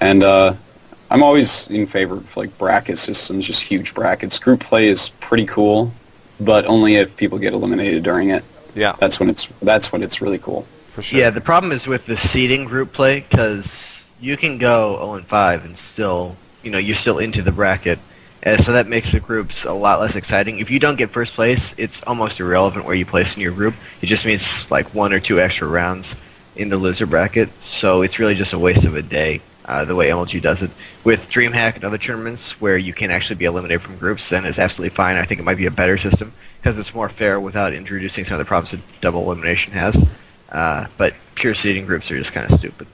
Speaker 2: And I'm always in favor of like bracket systems, just huge brackets. Group play is pretty cool, but only if people get eliminated during it.
Speaker 1: Yeah.
Speaker 2: That's when it's really cool.
Speaker 1: For sure.
Speaker 5: Yeah, the problem is with the seeding group play, because you can go 0-5 and still, you're still into the bracket. So that makes the groups a lot less exciting. If you don't get first place, it's almost irrelevant where you place in your group. It just means like 1 or 2 extra rounds in the loser bracket. So it's really just a waste of a day, the way MLG does it. With DreamHack and other tournaments where you can actually be eliminated from groups, then it's absolutely fine. I think it might be a better system because it's more fair without introducing some of the problems that double elimination has. But pure seeding groups are just kind of stupid.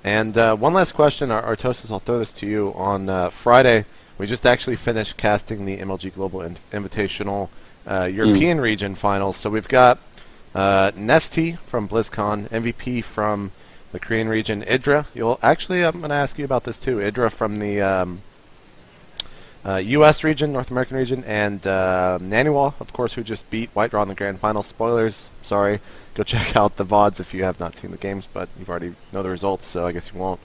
Speaker 1: And one last question, Artosis, I'll throw this to you. On Friday, we just actually finished casting the MLG Global Invitational European region finals. So we've got Nesty from BlizzCon, MVP from the Korean region, IdrA. I'm going to ask you about this too. IdrA from the U.S. region, North American region, and Naniwal, of course, who just beat White Raw in the grand final. Spoilers, sorry. Go check out the VODs if you have not seen the games, but you've already know the results, so I guess you won't.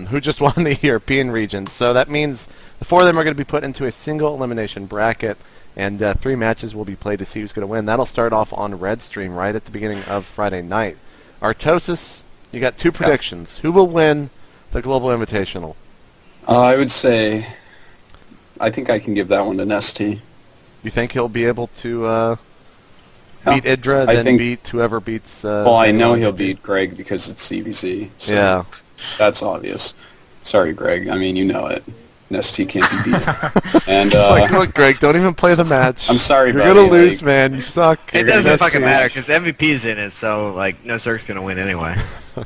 Speaker 1: Who just won the European region. So that means the 4 of them are going to be put into a single elimination bracket, and 3 matches will be played to see who's going to win. That'll start off on Red Stream right at the beginning of Friday night. Artosis, you got 2 predictions. Who will win the Global Invitational?
Speaker 2: I would say, I think I can give that one to Nesty.
Speaker 1: You think he'll be able to beat IdrA, then beat whoever beats...
Speaker 2: well, I know he'll beat Greg because it's CBC. So
Speaker 1: yeah.
Speaker 2: That's obvious. Sorry, Greg. I mean, you know it. Nesty can't be beat. And,
Speaker 1: it's like, look, Greg, don't even play the match.
Speaker 2: I'm sorry,
Speaker 1: You're
Speaker 2: buddy.
Speaker 1: going to lose, man. You suck.
Speaker 5: It doesn't fucking matter because MVP's in it, so, no Circ's going to win anyway.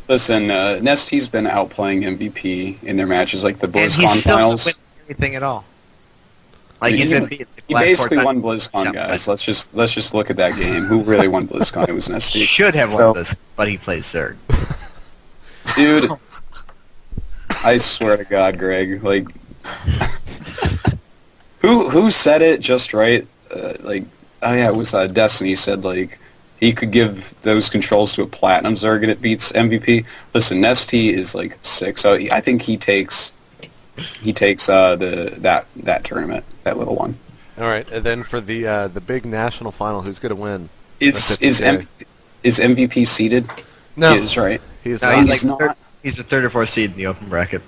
Speaker 2: Listen, Nesty's been outplaying MVP in their matches, like the BlizzCon finals.
Speaker 5: And he still doesn't win anything at all.
Speaker 2: He basically won BlizzCon, guys. Let's just look at that game. Who really won BlizzCon? It was Nesty.
Speaker 5: He should have won this, but he plays Zerg.
Speaker 2: Dude, I swear to God, Greg, who said it just right? It was Destiny said he could give those controls to a Platinum Zerg and it beats MVP. Listen, Nesty is 6, so I think he takes that tournament, that little one.
Speaker 1: All right, and then for the big national final, who's going to win?
Speaker 2: Is MVP seeded?
Speaker 1: No,
Speaker 2: he is, right?
Speaker 1: He is
Speaker 5: no,
Speaker 1: not.
Speaker 5: he's the 3rd or 4th seed in the open bracket.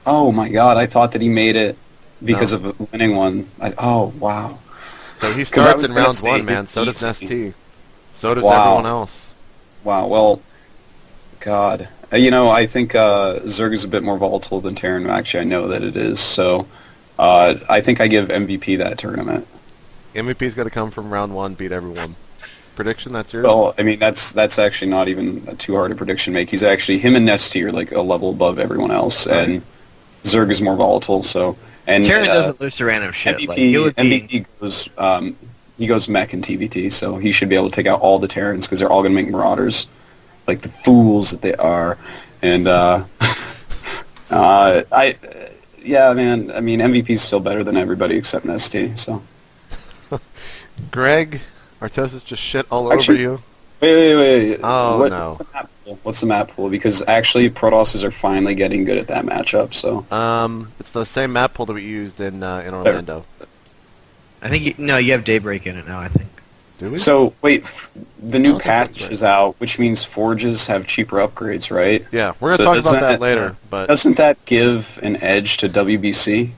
Speaker 2: Oh my God! I thought that he made it because of winning one. Oh wow!
Speaker 1: So he starts in round 1, man. So does Nesty. So does everyone else.
Speaker 2: Wow. Well, God. I think Zerg is a bit more volatile than Terran. Actually, I know that it is. So I think I give MVP that tournament.
Speaker 1: MVP's got to come from round 1, beat everyone. Prediction, that's yours?
Speaker 2: Well, I mean, that's actually not even too hard a prediction to make. He's actually, him and Nesty are like a level above everyone else, and Zerg is more volatile, so... And
Speaker 5: Terran doesn't lose to random shit.
Speaker 2: MVP goes, he goes mech and TVT, so he should be able to take out all the Terrans, because they're all going to make Marauders, like the fools that they are. And, yeah, man, I mean, MVP's still better than everybody except Nesty, so...
Speaker 1: Greg, Artosis just shit all over you.
Speaker 2: Wait.
Speaker 1: Oh, no.
Speaker 2: What's the map pool? Because actually, Protosses are finally getting good at that matchup, so...
Speaker 1: It's the same map pool that we used in Orlando.
Speaker 5: I think, you have Daybreak in it now, I think.
Speaker 1: Do we?
Speaker 2: So, wait, the new patch is out, which means Forges have cheaper upgrades, right?
Speaker 1: Yeah, we're going to talk about that later, but...
Speaker 2: Doesn't that give an edge to WBC?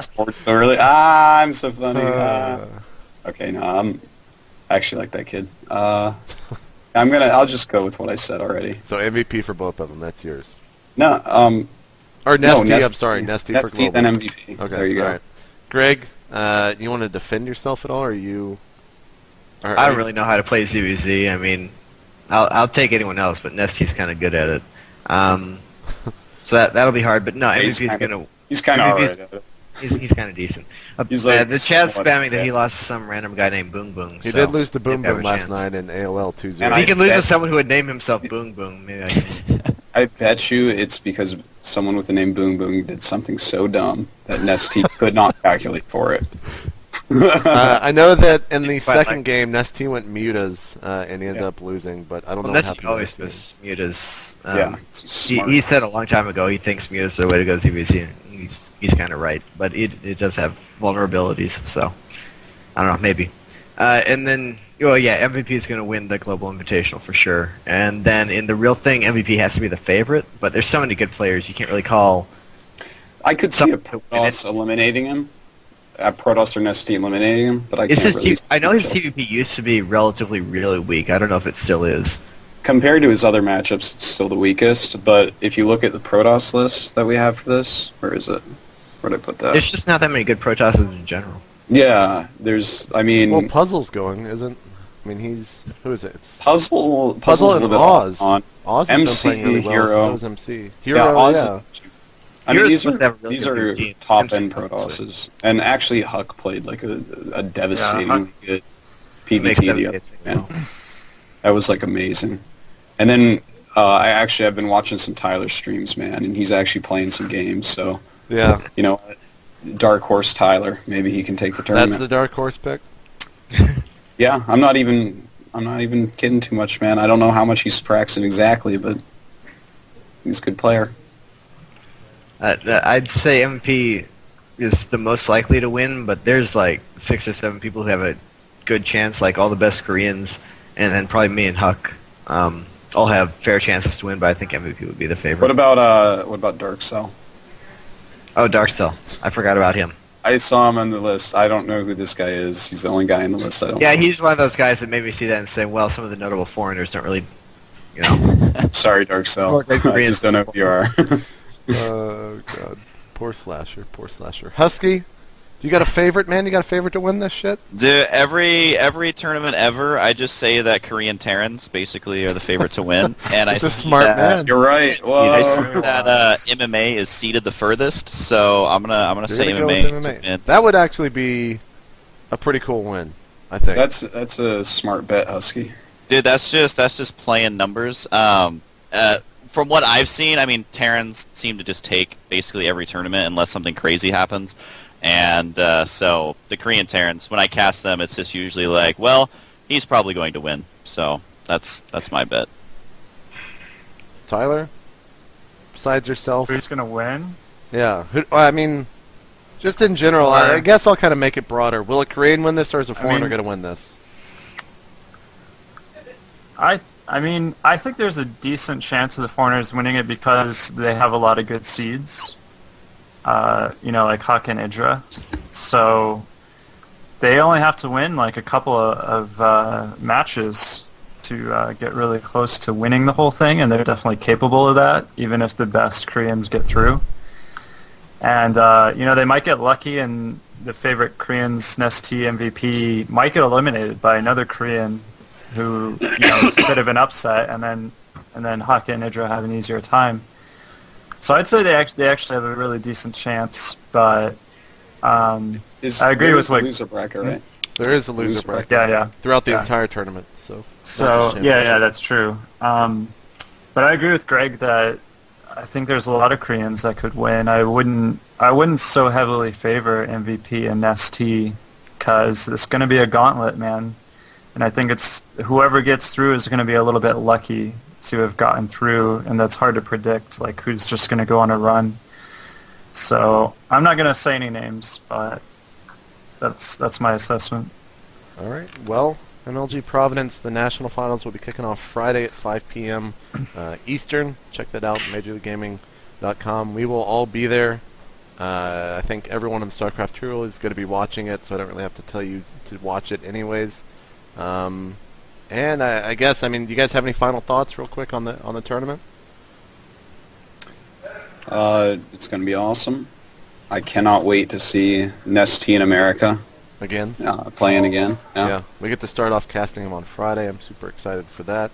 Speaker 2: Sports so early. I'm so funny. Okay, no, I'm actually like that kid. I'll just go with what I said already.
Speaker 1: So MVP for both of them. That's yours.
Speaker 2: No,
Speaker 1: or Nesty.
Speaker 2: No,
Speaker 1: I'm sorry, Nesty for global.
Speaker 2: Then MVP.
Speaker 1: Okay,
Speaker 2: there you go.
Speaker 1: Right. Greg, you want to defend yourself at all, or you?
Speaker 5: I don't really know how to play ZVZ. I mean, I'll take anyone else, but Nesty's kind of good at it. So that'll be hard. But no, MVP's gonna.
Speaker 2: He's kind of alright at it.
Speaker 5: He's kind of decent.
Speaker 2: He's like
Speaker 5: the chat's spamming that he lost to some random guy named Boom Boom.
Speaker 1: He did lose to Boom Boom last night in AOL 2-0.
Speaker 5: And he can lose to someone who would name himself Boom Boom. Maybe I can.
Speaker 2: I bet you it's because someone with the name Boom Boom did something so dumb that Nesty could not calculate for it.
Speaker 1: I know that in the second game, Nesty went mutas, and he ended up losing, but I don't know what happened.
Speaker 5: Nesty always was mutas.
Speaker 2: He
Speaker 5: said a long time ago he thinks mutas are the way to go ZVZ, and he's kind of right, but it does have vulnerabilities, so I don't know, maybe. And then, MVP is going to win the Global Invitational for sure. And then in the real thing, MVP has to be the favorite, but there's so many good players you can't really call...
Speaker 2: I could see a Protoss eliminating him. Protoss or Nesty eliminating him, but I can't really...
Speaker 5: I know his TVP used to be relatively really weak. I don't know if it still is.
Speaker 2: Compared to his other matchups, it's still the weakest, but if you look at the Protoss list that we have for this, where is it? Where'd I put that?
Speaker 5: There's just not that many good Protosses in general.
Speaker 2: Yeah,
Speaker 1: Well, Puzzle's going, isn't... I mean, who is it? It's
Speaker 2: Puzzle
Speaker 1: and Oz. Oz has
Speaker 2: MC,
Speaker 1: been playing really well,
Speaker 2: Hero.
Speaker 1: so is MC. Hero,
Speaker 2: Oz I mean, these are top-end
Speaker 5: MC
Speaker 2: Protosses. And actually, Huck played like a devastating good PvT the other day. That was like amazing. And then I've been watching some Tyler streams, man, and he's actually playing some games. So
Speaker 1: yeah,
Speaker 2: Dark Horse Tyler, maybe he can take the tournament.
Speaker 1: That's the Dark Horse pick.
Speaker 2: Yeah, I'm not even kidding too much, man. I don't know how much he's practicing exactly, but he's a good player.
Speaker 5: I'd say MVP is the most likely to win, but there's like 6 or 7 people who have a good chance, like all the best Koreans, and then probably me and Huck all have fair chances to win, but I think MVP would be the favorite.
Speaker 2: What about Dark Cell?
Speaker 5: Oh, Dark Cell. I forgot about him.
Speaker 2: I saw him on the list. I don't know who this guy is. He's the only guy on the list I don't know.
Speaker 5: Yeah, he's one of those guys that made me see that and say, well, some of the notable foreigners don't really,
Speaker 2: Sorry, Dark Cell. I just don't know who you are.
Speaker 1: Oh, God. Poor Slasher. Husky, you got a favorite, man? You got a favorite to win this shit?
Speaker 4: Dude, every tournament ever, I just say that Korean Terrans basically are the favorite to win. And
Speaker 1: That's a smart man.
Speaker 2: You're right. Whoa.
Speaker 4: I see that MMA is seeded the furthest, so I'm gonna say MMA.
Speaker 1: That would actually be a pretty cool win, I think.
Speaker 2: That's a smart bet, Husky.
Speaker 4: Dude, that's just playing numbers. From what I've seen, I mean, Terrans seem to just take basically every tournament unless something crazy happens. And so the Korean Terrans, when I cast them, it's just usually like, well, he's probably going to win. So that's my bet.
Speaker 1: Tyler, besides yourself,
Speaker 3: who's gonna win?
Speaker 1: Yeah, I mean, just in general, I guess I'll kind of make it broader. Will a Korean win this, or is a foreigner going to win this?
Speaker 3: I I mean, I think there's a decent chance of the foreigners winning it because they have a lot of good seeds. Like Husky and IdrA. So they only have to win like a couple of matches to get really close to winning the whole thing, and they're definitely capable of that, even if the best Koreans get through. And they might get lucky, and the favorite Korean's Nest MVP might get eliminated by another Korean who is a bit of an upset, and then Husky and IdrA have an easier time. So I'd say they actually have a really decent chance, but I agree with like
Speaker 2: loser bracket, right?
Speaker 1: There is a loser bracket.
Speaker 3: Yeah.
Speaker 1: Throughout the entire tournament.
Speaker 3: So yeah, that's true. But I agree with Greg that I think there's a lot of Koreans that could win. I wouldn't so heavily favor MVP and Nest because it's going to be a gauntlet, man. And I think it's whoever gets through is going to be a little bit lucky to have gotten through, and that's hard to predict, like who's just going to go on a run. So I'm not going to say any names, but that's my assessment.
Speaker 1: All right. Well, MLG Providence, the national finals will be kicking off Friday at 5 p.m. Eastern. Check that out, MajorLeagueGaming.com. We will all be there. I think everyone in the Starcraft Tour is going to be watching it, so I don't really have to tell you to watch it anyways. And I guess, do you guys have any final thoughts real quick on the tournament?
Speaker 2: It's going to be awesome. I cannot wait to see Nest in America.
Speaker 1: Again?
Speaker 2: Playing again.
Speaker 1: Yeah. We get to start off casting him on Friday. I'm super excited for that.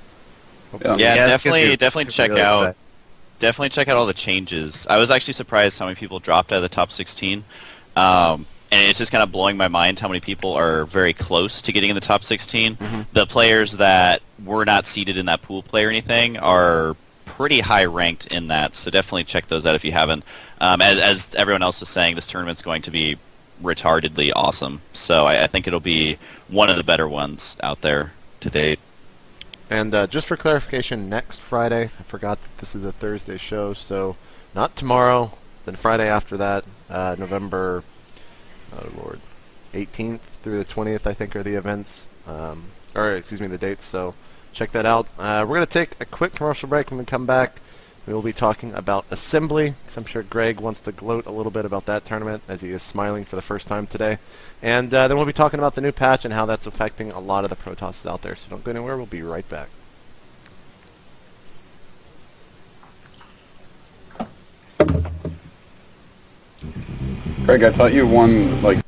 Speaker 4: Definitely check out. Definitely check out all the changes. I was actually surprised how many people dropped out of the top 16. And it's just kind of blowing my mind how many people are very close to getting in the top 16. Mm-hmm. The players that were not seeded in that pool play or anything are pretty high ranked in that, so definitely check those out if you haven't. As everyone else was saying, this tournament's going to be retardedly awesome, so I think it'll be one of the better ones out there to date.
Speaker 1: And just for clarification, next Friday, I forgot that this is a Thursday show, so not tomorrow, then Friday after that, November 18th through the 20th, I think, are the events, the dates, so check that out. We're going to take a quick commercial break, and when we come back, we will be talking about Assembly, because I'm sure Greg wants to gloat a little bit about that tournament, as he is smiling for the first time today. And then we'll be talking about the new patch and how that's affecting a lot of the Protos out there, so don't go anywhere, we'll be right back.
Speaker 2: Greg, I thought you won, like...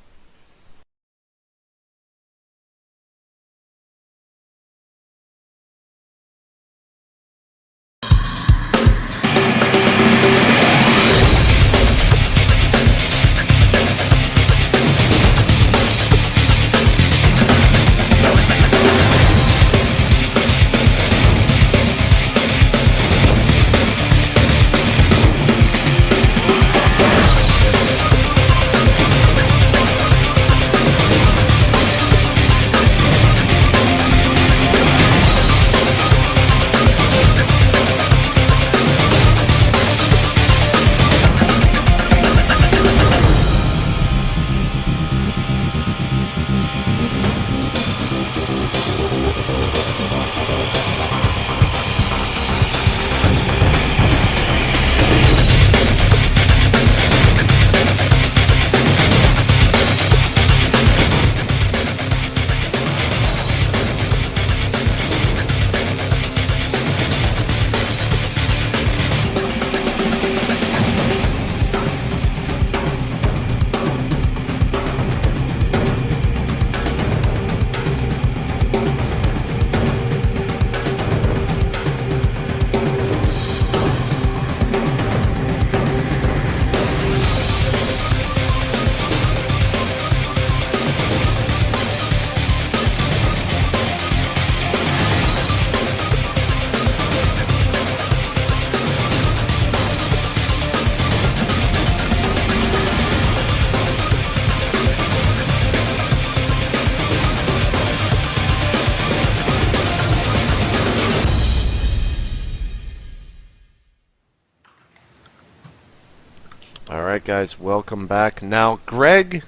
Speaker 1: Alright guys, welcome back. Now, Greg,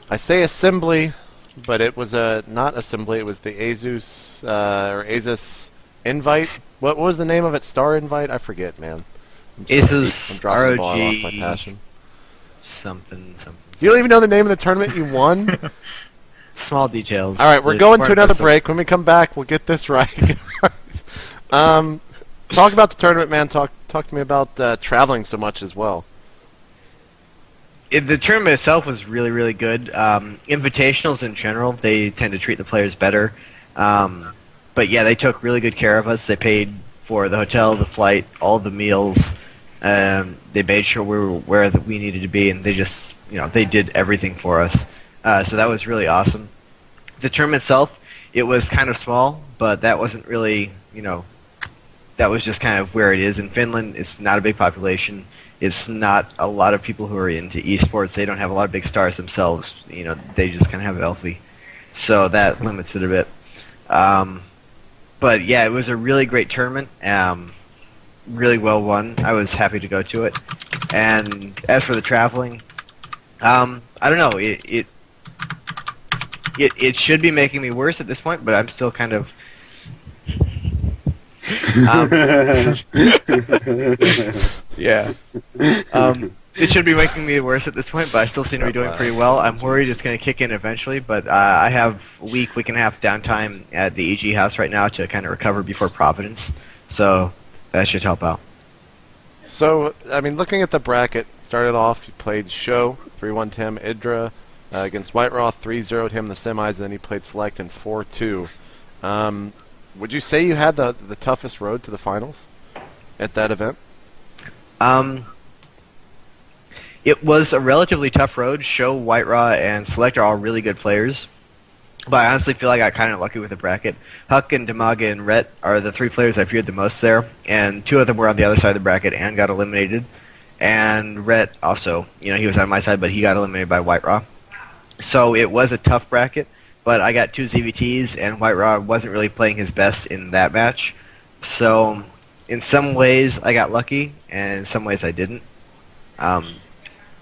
Speaker 1: I say Assembly, but it was not Assembly, it was the Asus Invite. What was the name of it? Star Invite? I forget, man. I'm dropping the ball. I lost my passion.
Speaker 5: Something.
Speaker 1: You don't even know the name of the tournament you won?
Speaker 5: Small details.
Speaker 1: All right, we're going to another break. When we come back, we'll get this right. Talk about the tournament, man. Talk to me about traveling so much as well.
Speaker 5: The tournament itself was really, really good. Invitationals in general, they tend to treat the players better. But yeah, they took really good care of us. They paid for the hotel, the flight, all the meals. They made sure we were where we needed to be, and they just, they did everything for us. So that was really awesome. The tournament itself, it was kind of small, but that wasn't really, that was just kind of where it is. In Finland, it's not a big population. It's not a lot of people who are into esports. They don't have a lot of big stars themselves. They just kind of have Elfie. So that limits it a bit. But yeah, it was a really great tournament. Really well won. I was happy to go to it. And as for the traveling, I don't know. It should be making me worse at this point, but I'm still kind of. Yeah. It should be making me worse at this point, but I still seem to be doing pretty well. I'm worried it's going to kick in eventually, but I have a week and a half downtime at the EG house right now to kind of recover before Providence, so that should help out.
Speaker 1: So, I mean, looking at the bracket, started off, you played Show, 3-1 to him, IdrA, against White Raw, 3-0 to him in the semis, and then he played Select in 4-2. Would you say you had the toughest road to the finals at that event?
Speaker 5: It was a relatively tough road. Show, White Raw, and Select are all really good players. But I honestly feel like I got kind of lucky with the bracket. Huck and Damaga and Rhett are the three players I feared the most there, and two of them were on the other side of the bracket and got eliminated. And Rhett also, he was on my side, but he got eliminated by White Raw. So it was a tough bracket, but I got two ZVTs, and White Raw wasn't really playing his best in that match. So in some ways I got lucky, and in some ways I didn't.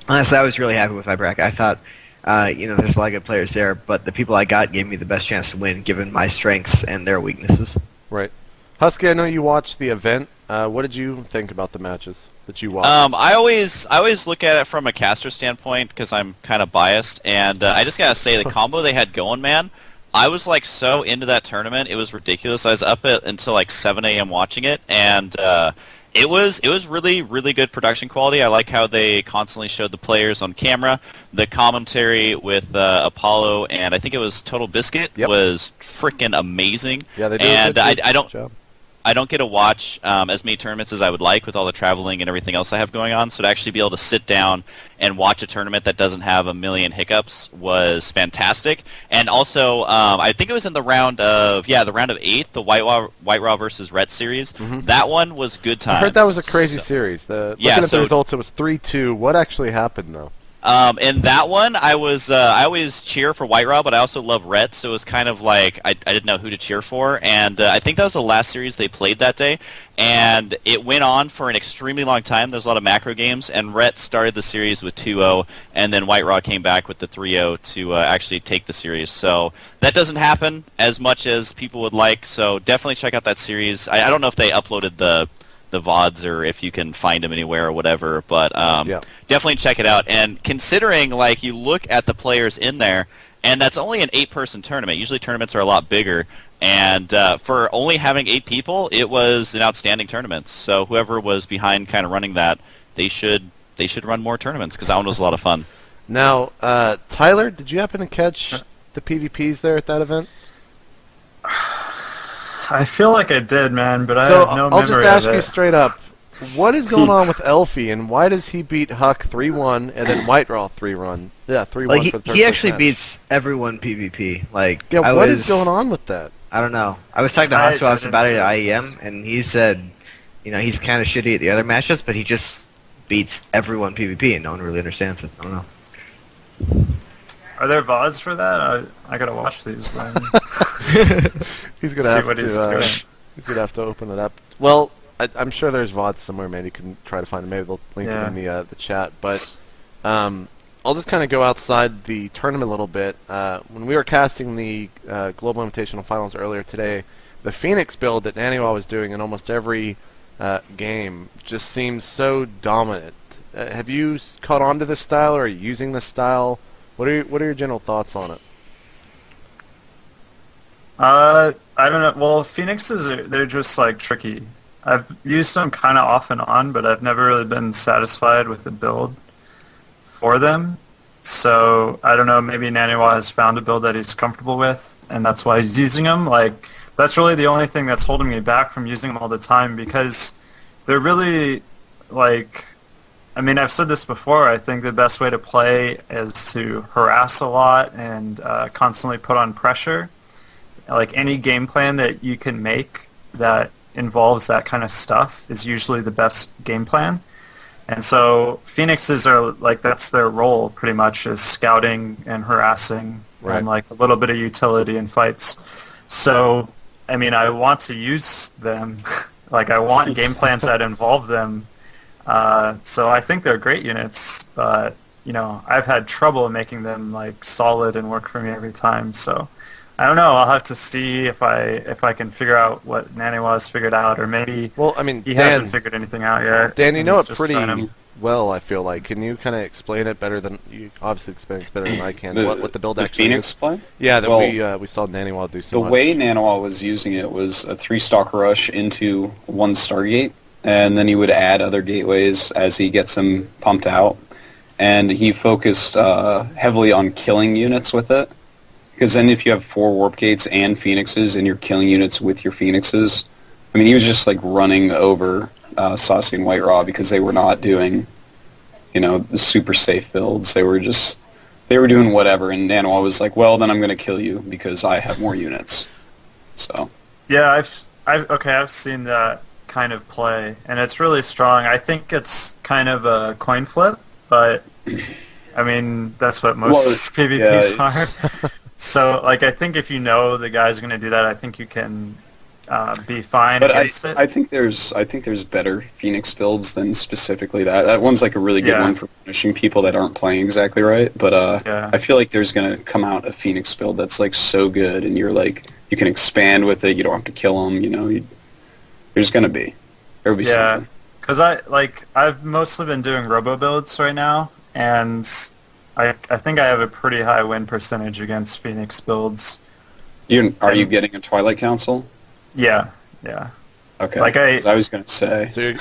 Speaker 5: Honestly, I was really happy with my bracket. I thought, there's a lot of good players there, but the people I got gave me the best chance to win, given my strengths and their weaknesses.
Speaker 1: Right. Husky, I know you watched the event. What did you think about the matches that you watched?
Speaker 4: I always look at it from a caster standpoint because I'm kind of biased, and I just gotta say the combo they had going, man. I was so into that tournament, it was ridiculous. I was up until 7 a.m. watching it, and it was really, really good production quality. I like how they constantly showed the players on camera. The commentary with Apollo and I think it was Total Biscuit was freaking amazing.
Speaker 1: Yeah, they did a good job.
Speaker 4: I don't get to watch as many tournaments as I would like with all the traveling and everything else I have going on. So to actually be able to sit down and watch a tournament that doesn't have a million hiccups was fantastic. And also, I think it was in the round of 8, the White Raw versus Rhett series. Mm-hmm. That one was good times.
Speaker 1: I heard that was a crazy series. Looking at the results, it was 3-2. What actually happened though?
Speaker 4: In that one, I always cheer for White Raw, but I also love Rhett, so it was kind of like I didn't know who to cheer for, and I think that was the last series they played that day, and it went on for an extremely long time. There's a lot of macro games, and Rhett started the series with 2-0, and then White Raw came back with the 3-0 to actually take the series. So that doesn't happen as much as people would like, so definitely check out that series. I don't know if they uploaded the VODs or if you can find them anywhere or whatever, but definitely check it out. And considering you look at the players in there, and that's only an 8-person tournament. Usually tournaments are a lot bigger, and for only having 8 people, it was an outstanding tournament. So whoever was behind kind of running that, they should run more tournaments because that one was a lot of fun.
Speaker 1: Now, Tyler, did you happen to catch the PvPs there at that event?
Speaker 3: I feel like I did, man, but I have no memory of it.
Speaker 1: I'll just ask you straight up, what is going on with Elfie, and why does he beat Huck 3-1 and then White Raw 3-1? Yeah, 3-1 for the third.
Speaker 5: He actually beats everyone PvP.
Speaker 1: What is going on with that?
Speaker 5: I don't know. I was talking to Husky about it at IEM, and he said, he's kind of shitty at the other matches, but he just beats everyone PvP, and no one really understands it. I don't know.
Speaker 3: Are there VODs for that? I gotta watch these then.
Speaker 1: He's gonna have to open it up. Well, I'm sure there's VODs somewhere, man. You can try to find them. Maybe they'll link them in the chat. But I'll just kind of go outside the tournament a little bit. When we were casting the Global Invitational Finals earlier today, the Phoenix build that Naniwa was doing in almost every game just seems so dominant. Have you caught on to this style, or are you using this style? What are your general thoughts on it?
Speaker 3: I don't know. Well, Phoenixes, they're just like tricky. I've used them kind of off and on, but I've never really been satisfied with the build for them. So I don't know, maybe Naniwa has found a build that he's comfortable with, and that's why he's using them. Like, that's really the only thing that's holding me back from using them all the time, because they're really, like, I mean, I've said this before, I think the best way to play is to harass a lot and constantly put on pressure. Like, any game plan that you can make that involves that kind of stuff is usually the best game plan. And so Phoenixes are, like, that's their role pretty much, is scouting and harassing,
Speaker 1: right,
Speaker 3: and, like, a little bit of utility in fights. So, I mean, I want to use them. Like, I want game plans that involve them. So I think they're great units, but, you know, I've had trouble making them, like, solid and work for me every time. So I don't know. I'll have to see if I can figure out what Naniwa has figured out, or maybe he hasn't figured anything out yet.
Speaker 1: Dan, you know it pretty well, I feel like. Can you kind of explain it better than you obviously explain it better than I can? What the build actually
Speaker 2: Phoenix
Speaker 1: is?
Speaker 2: play?
Speaker 1: Yeah, that we saw Naniwa do so much.
Speaker 2: The way Naniwa was using it was a 3-stock rush into 1 Stargate, and then he would add other gateways as he gets them pumped out. And he focused heavily on killing units with it. Because then if you have 4 warp gates and Phoenixes and you're killing units with your Phoenixes, I mean, he was just like running over Saucy and White Raw because they were not doing, you know, the super safe builds. They were doing whatever, and Naniwa was like, well, then I'm going to kill you because I have more units. So.
Speaker 3: Yeah, I've seen that kind of play, and it's really strong. I think it's kind of a coin flip, but I mean, that's what most PvPs are. So, like, I think if you know the guy's going to do that, I think you can be fine against it.
Speaker 2: I think there's better Phoenix builds than specifically that. That one's like a really good one for punishing people that aren't playing exactly right. But I feel like there's going to come out a Phoenix build that's like so good, and you're like, you can expand with it. You don't have to kill them. You know, there's going to be. There will be something.
Speaker 3: Yeah, because I've mostly been doing robo builds right now, and I think I have a pretty high win percentage against Phoenix builds.
Speaker 2: Are you getting a Twilight Council?
Speaker 3: Yeah.
Speaker 2: Okay.
Speaker 3: Like
Speaker 2: I was going to say.
Speaker 1: So you're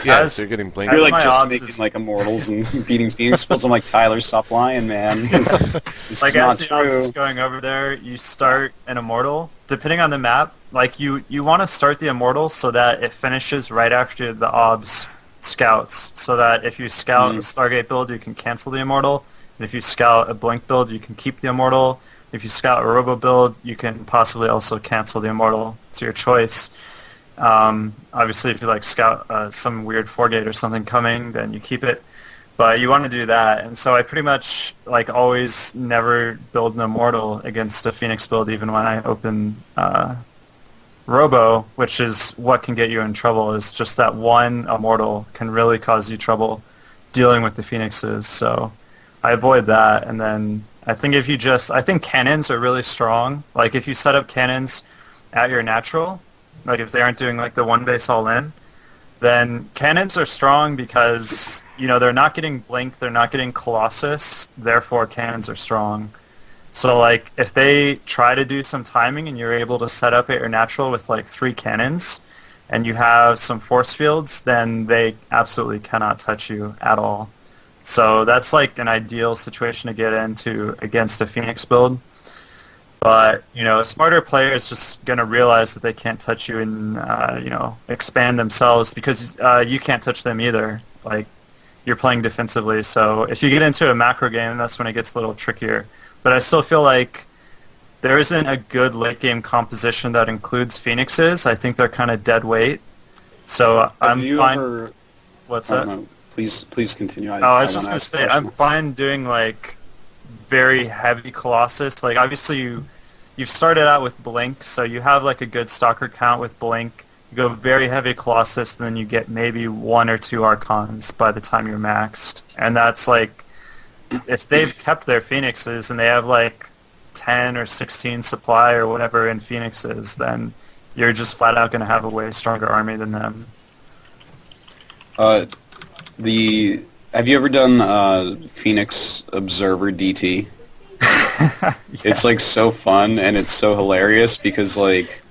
Speaker 1: getting blamed.
Speaker 2: You're like just making like Immortals and beating Phoenix builds. I'm like, Tyler, stop lying, man. This
Speaker 3: like,
Speaker 2: is not
Speaker 3: as the odds is going over there, you start an Immortal. Depending on the map, like, you want to start the Immortal so that it finishes right after the OBS scouts. So that if you scout a Stargate build, you can cancel the Immortal. And if you scout a Blink build, you can keep the Immortal. If you scout a Robo build, you can possibly also cancel the Immortal. It's your choice. Obviously, if you like scout some weird 4-gate or something coming, then you keep it. But you want to do that. And so I pretty much like always never build an Immortal against a Phoenix build, even when I open Robo, which is what can get you in trouble, is just that one Immortal can really cause you trouble dealing with the Phoenixes. So I avoid that, and then I think I think cannons are really strong. Like, if you set up cannons at your natural, like if they aren't doing like the 1 base all in, then cannons are strong because, you know, they're not getting Blink, they're not getting Colossus, therefore cannons are strong. So, like, if they try to do some timing and you're able to set up at your natural with like 3 cannons, and you have some force fields, then they absolutely cannot touch you at all. So that's like an ideal situation to get into against a Phoenix build. But, you know, a smarter player is just going to realize that they can't touch you and, you know, expand themselves, because you can't touch them either. Like, you're playing defensively. So if you get into a macro game, that's when it gets a little trickier. But I still feel like there isn't a good late game composition that includes Phoenixes. I think they're kind of dead weight. So I'm fine. What's that?
Speaker 2: Please continue.
Speaker 3: I was just going to say, I'm fine doing, like, very heavy Colossus. Like, obviously you've started out with Blink, so you have, like, a good stalker count with Blink. You go very heavy Colossus, and then you get maybe 1 or 2 Archons by the time you're maxed. And that's, like, if they've kept their Phoenixes and they have, like, 10 or 16 supply or whatever in Phoenixes, then you're just flat out going to have a way stronger army than them.
Speaker 2: Have you ever done Phoenix Observer DT?
Speaker 3: Yes.
Speaker 2: It's like so fun and it's so hilarious because like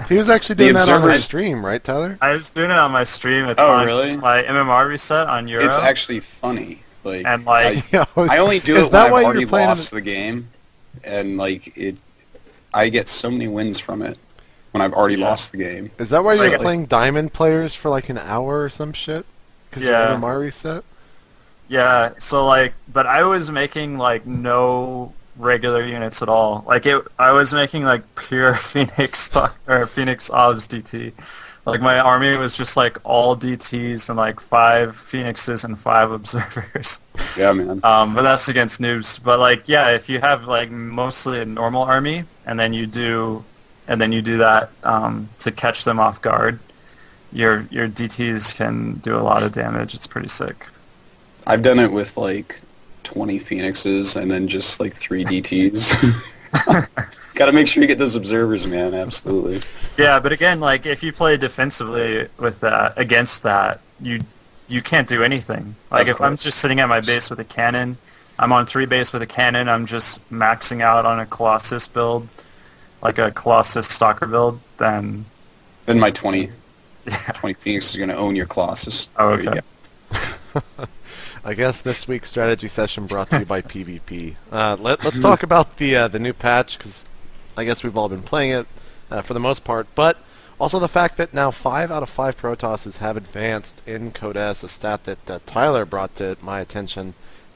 Speaker 1: He was actually doing that on his stream, right, Tyler?
Speaker 3: I was doing it on my stream. It's
Speaker 2: really?
Speaker 3: my MMR reset on Euro.
Speaker 2: It's actually funny. Like,
Speaker 3: and like
Speaker 2: I only do it when I've already lost the game, and like I get so many wins from it when I've already lost the game.
Speaker 1: Is that why you're playing diamond players for like an hour or some shit? Because of MMR reset?
Speaker 3: Yeah, so like, but I was making like no regular units at all. Like I was making like pure Phoenix Phoenix Obs DT. Like my army was just like all DTs and like 5 Phoenixes and 5 Observers.
Speaker 2: Yeah, man.
Speaker 3: But that's against noobs. But like, yeah, if you have like mostly a normal army and then you do that to catch them off guard, your DTs can do a lot of damage. It's pretty sick.
Speaker 2: I've done it with like 20 Phoenixes and then just like 3 DTs. Gotta make sure you get those observers, man. Absolutely.
Speaker 3: Yeah, but again, like if you play defensively with that against that, you can't do anything. Like if I'm just sitting at my base with a cannon, I'm on 3 base with a cannon. I'm just maxing out on a Colossus build, like a Colossus Stalker build. Then
Speaker 2: my 20 Phoenix is gonna own your Colossus.
Speaker 3: Oh, okay.
Speaker 1: I guess this week's strategy session brought to you by PvP. Let's talk about the new patch, because I guess we've all been playing it for the most part, but also the fact that now 5 out of 5 Protosses have advanced in Code S, a stat that Tyler brought to my attention.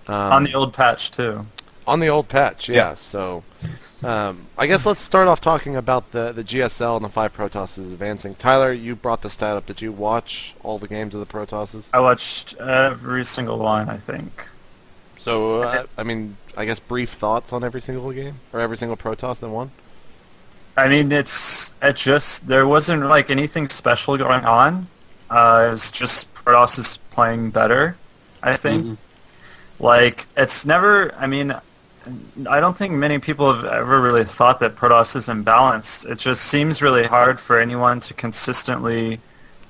Speaker 3: On the old patch, too.
Speaker 1: On the old patch, yeah. So I guess let's start off talking about the GSL and the 5 Protosses advancing. Tyler, you brought the stat up. Did you watch all the games of the Protosses?
Speaker 3: I watched every single one, I think.
Speaker 1: So, I mean, I guess brief thoughts on every single game? Or every single Protoss that won?
Speaker 3: I mean, there wasn't like anything special going on. It was just Protoss playing better, I think. Mm-hmm. Like, it's never, I mean, I don't think many people have ever really thought that Protoss is imbalanced. It just seems really hard for anyone to consistently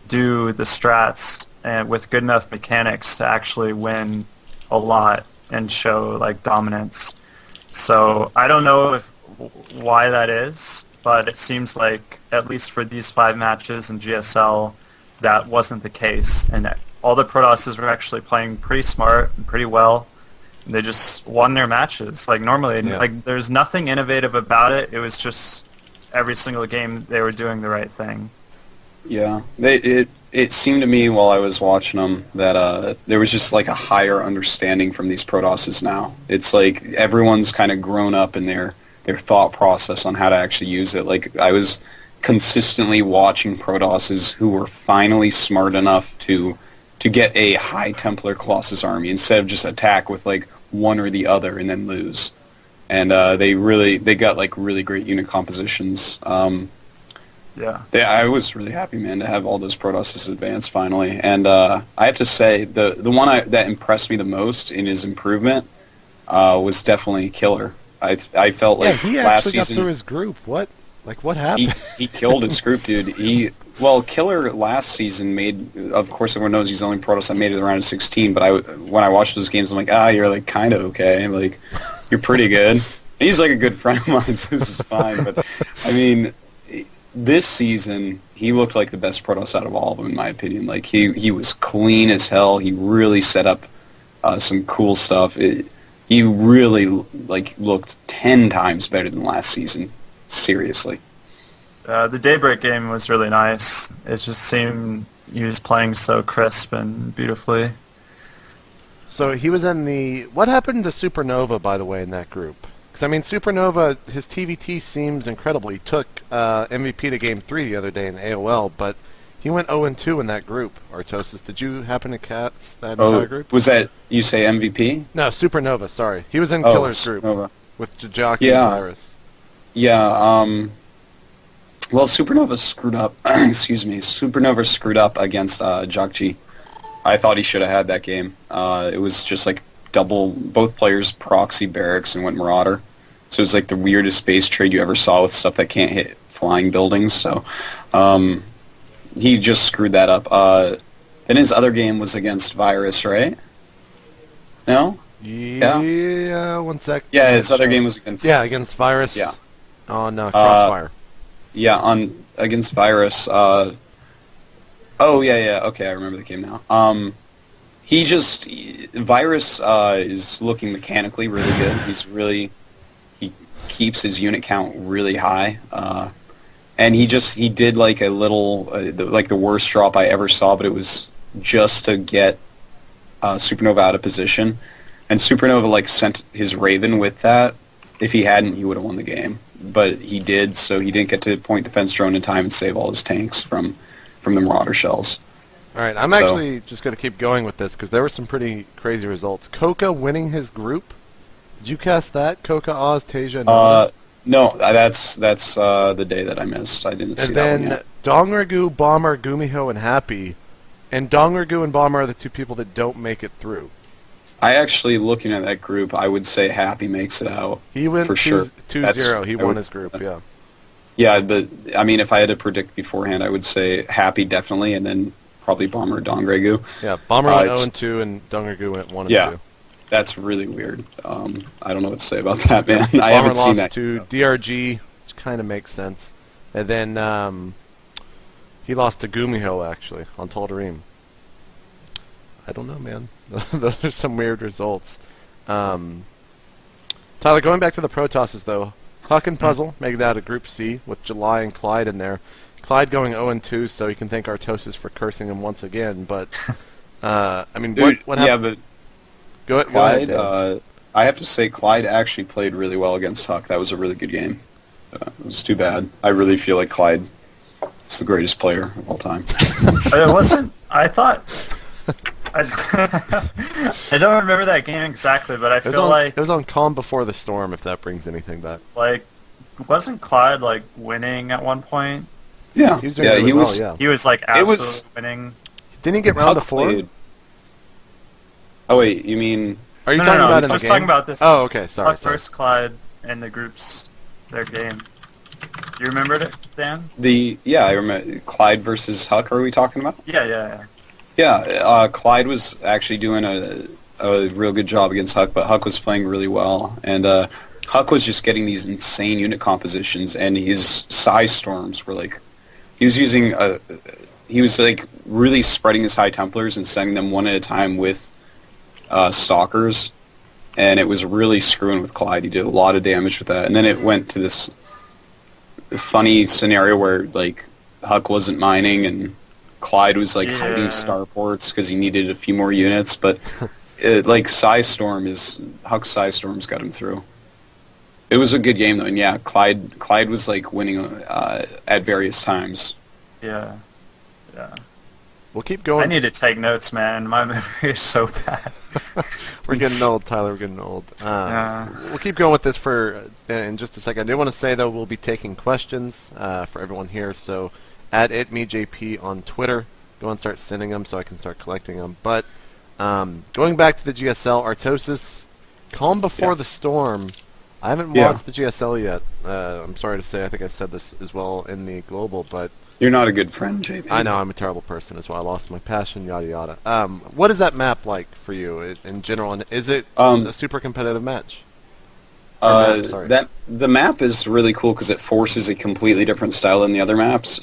Speaker 3: do the strats and with good enough mechanics to actually win a lot and show like dominance. So I don't know why that is, but it seems like at least for these 5 matches in GSL, that wasn't the case, and all the Protosses were actually playing pretty smart and pretty well. They just won their matches. Like normally, like there's nothing innovative about it. It was just every single game they were doing the right thing.
Speaker 2: Yeah, it seemed to me while I was watching them that there was just like a higher understanding from these Protosses now. It's like everyone's kind of grown up in their thought process on how to actually use it. Like I was consistently watching Protosses who were finally smart enough to get a high Templar Colossus army instead of just attack with like one or the other and then lose. And they got like really great unit compositions. I was really happy, man, to have all those Protosses advance finally. And I have to say the one that impressed me the most in his improvement was definitely Killer. I felt like
Speaker 1: he
Speaker 2: last
Speaker 1: actually
Speaker 2: season
Speaker 1: got through his group. What happened?
Speaker 2: He killed his group, dude. Killer last season made, of course everyone knows he's the only Protoss that made it around 16, but when I watched those games, I'm like, you're like kind of okay. Like, you're pretty good. And he's like a good friend of mine, so this is fine. But, I mean, this season, he looked like the best Protoss out of all of them, in my opinion. Like, he was clean as hell. He really set up some cool stuff. He really, like, looked 10 times better than last season. Seriously.
Speaker 3: The Daybreak game was really nice. It just seemed he was playing so crisp and beautifully.
Speaker 1: So he was in the... What happened to Supernova, by the way, in that group? Because, I mean, Supernova, his TVT seems incredible. He took MVP to Game 3 the other day in AOL, but he went 0-2 in that group, Artosis. Did you happen to catch that entire group?
Speaker 2: Was that, you say MVP?
Speaker 1: No, Supernova, sorry. He was in Killer's group with Jajaki and Virus.
Speaker 2: Yeah, well, Supernova screwed up. Excuse me. Supernova screwed up against Jakji. I thought he should have had that game. It was just like both players proxy barracks and went Marauder. So it was like the weirdest base trade you ever saw with stuff that can't hit flying buildings. So he just screwed that up. Then his other game was against Virus, right? No?
Speaker 1: Yeah, 1 sec.
Speaker 2: Yeah, his other game was against...
Speaker 1: Yeah, against Virus.
Speaker 2: Yeah.
Speaker 1: On Crossfire.
Speaker 2: Yeah, against Virus. Okay, I remember the game now. Virus is looking mechanically really good. He keeps his unit count really high. And he did like a little, like the worst drop I ever saw, but it was just to get Supernova out of position. And Supernova like sent his Raven with that. If he hadn't, he would have won the game. But he did, so he didn't get to point defense drone in time and save all his tanks from the Marauder shells.
Speaker 1: All right, I'm actually just going to keep going with this because there were some pretty crazy results. Coca winning his group. Did you cast that? Coca, Oz, Tasia, and
Speaker 2: no, that's the day that I missed. I didn't see that one yet.
Speaker 1: And then Dongragu, Bomber, Gumiho, and Happy. And Dongragu and Bomber are the two people that don't make it through.
Speaker 2: I actually, looking at that group, I would say Happy makes it out.
Speaker 1: He went
Speaker 2: for sure.
Speaker 1: 2-0. He won his group, yeah.
Speaker 2: Yeah, but, I mean, if I had to predict beforehand, I would say Happy definitely, and then probably Bomber or Dongragu.
Speaker 1: Yeah, Bomber went 0-2, and Dongragu went 1-2.
Speaker 2: Yeah, that's really weird. I don't know what to say about that, man. I haven't
Speaker 1: Bomber
Speaker 2: seen that.
Speaker 1: lost to DRG, which kind of makes sense. And then he lost to Gumiho, actually, on Tal'Darim. I don't know, man. Those are some weird results. Tyler, going back to the Protosses, though. Huck and Puzzle make it out of Group C with July and Clyde in there. Clyde going 0-2, so he can thank Artosis for cursing him once again. But, I mean, what happened?
Speaker 2: Yeah, but
Speaker 1: Clyde,
Speaker 2: I have to say Clyde actually played really well against Huck. That was a really good game. It was too bad. I really feel like Clyde is the greatest player of all time.
Speaker 3: It wasn't... I thought... I don't remember that game exactly, but I feel like...
Speaker 1: It was on Calm Before the Storm, if that brings anything back.
Speaker 3: Like, wasn't Clyde, like, winning at one point?
Speaker 2: Yeah.
Speaker 1: He was doing really well, yeah.
Speaker 3: He was, like, absolutely winning.
Speaker 1: Didn't he get round to 4?
Speaker 2: Oh, wait, you mean...
Speaker 1: Are you talking about in the game?
Speaker 3: Just talking about this.
Speaker 1: Oh, okay, sorry.
Speaker 3: First Clyde and the groups, their game. You remembered it, Dan?
Speaker 2: Yeah, I remember. Clyde versus Huck, are we talking about?
Speaker 3: Yeah.
Speaker 2: Yeah, Clyde was actually doing a real good job against Huck, but Huck was playing really well, and Huck was just getting these insane unit compositions, and his size storms were like, he was like really spreading his High Templars and sending them one at a time with Stalkers, and it was really screwing with Clyde. He did a lot of damage with that, and then it went to this funny scenario where like Huck wasn't mining and Clyde was like hiding starports because he needed a few more units, but like Huck's Size Storms got him through. It was a good game though, and yeah, Clyde was like winning at various times.
Speaker 3: Yeah.
Speaker 1: We'll keep going.
Speaker 3: I need to take notes, man. My memory is so bad.
Speaker 1: We're getting old, Tyler. We're getting old. We'll keep going with this in just a second. I do want to say, though, we'll be taking questions for everyone here. So, at @MeJP on Twitter. Go and start sending them so I can start collecting them. But going back to the GSL, Artosis, Calm Before the Storm. I haven't watched the GSL yet. I'm sorry to say. I think I said this as well in the global, but...
Speaker 2: You're not a good friend, JP.
Speaker 1: I know, I'm a terrible person as well. I lost my passion, yada yada. What is that map like for you in general, and is it a super competitive match?
Speaker 2: The map is really cool because it forces a completely different style than the other maps.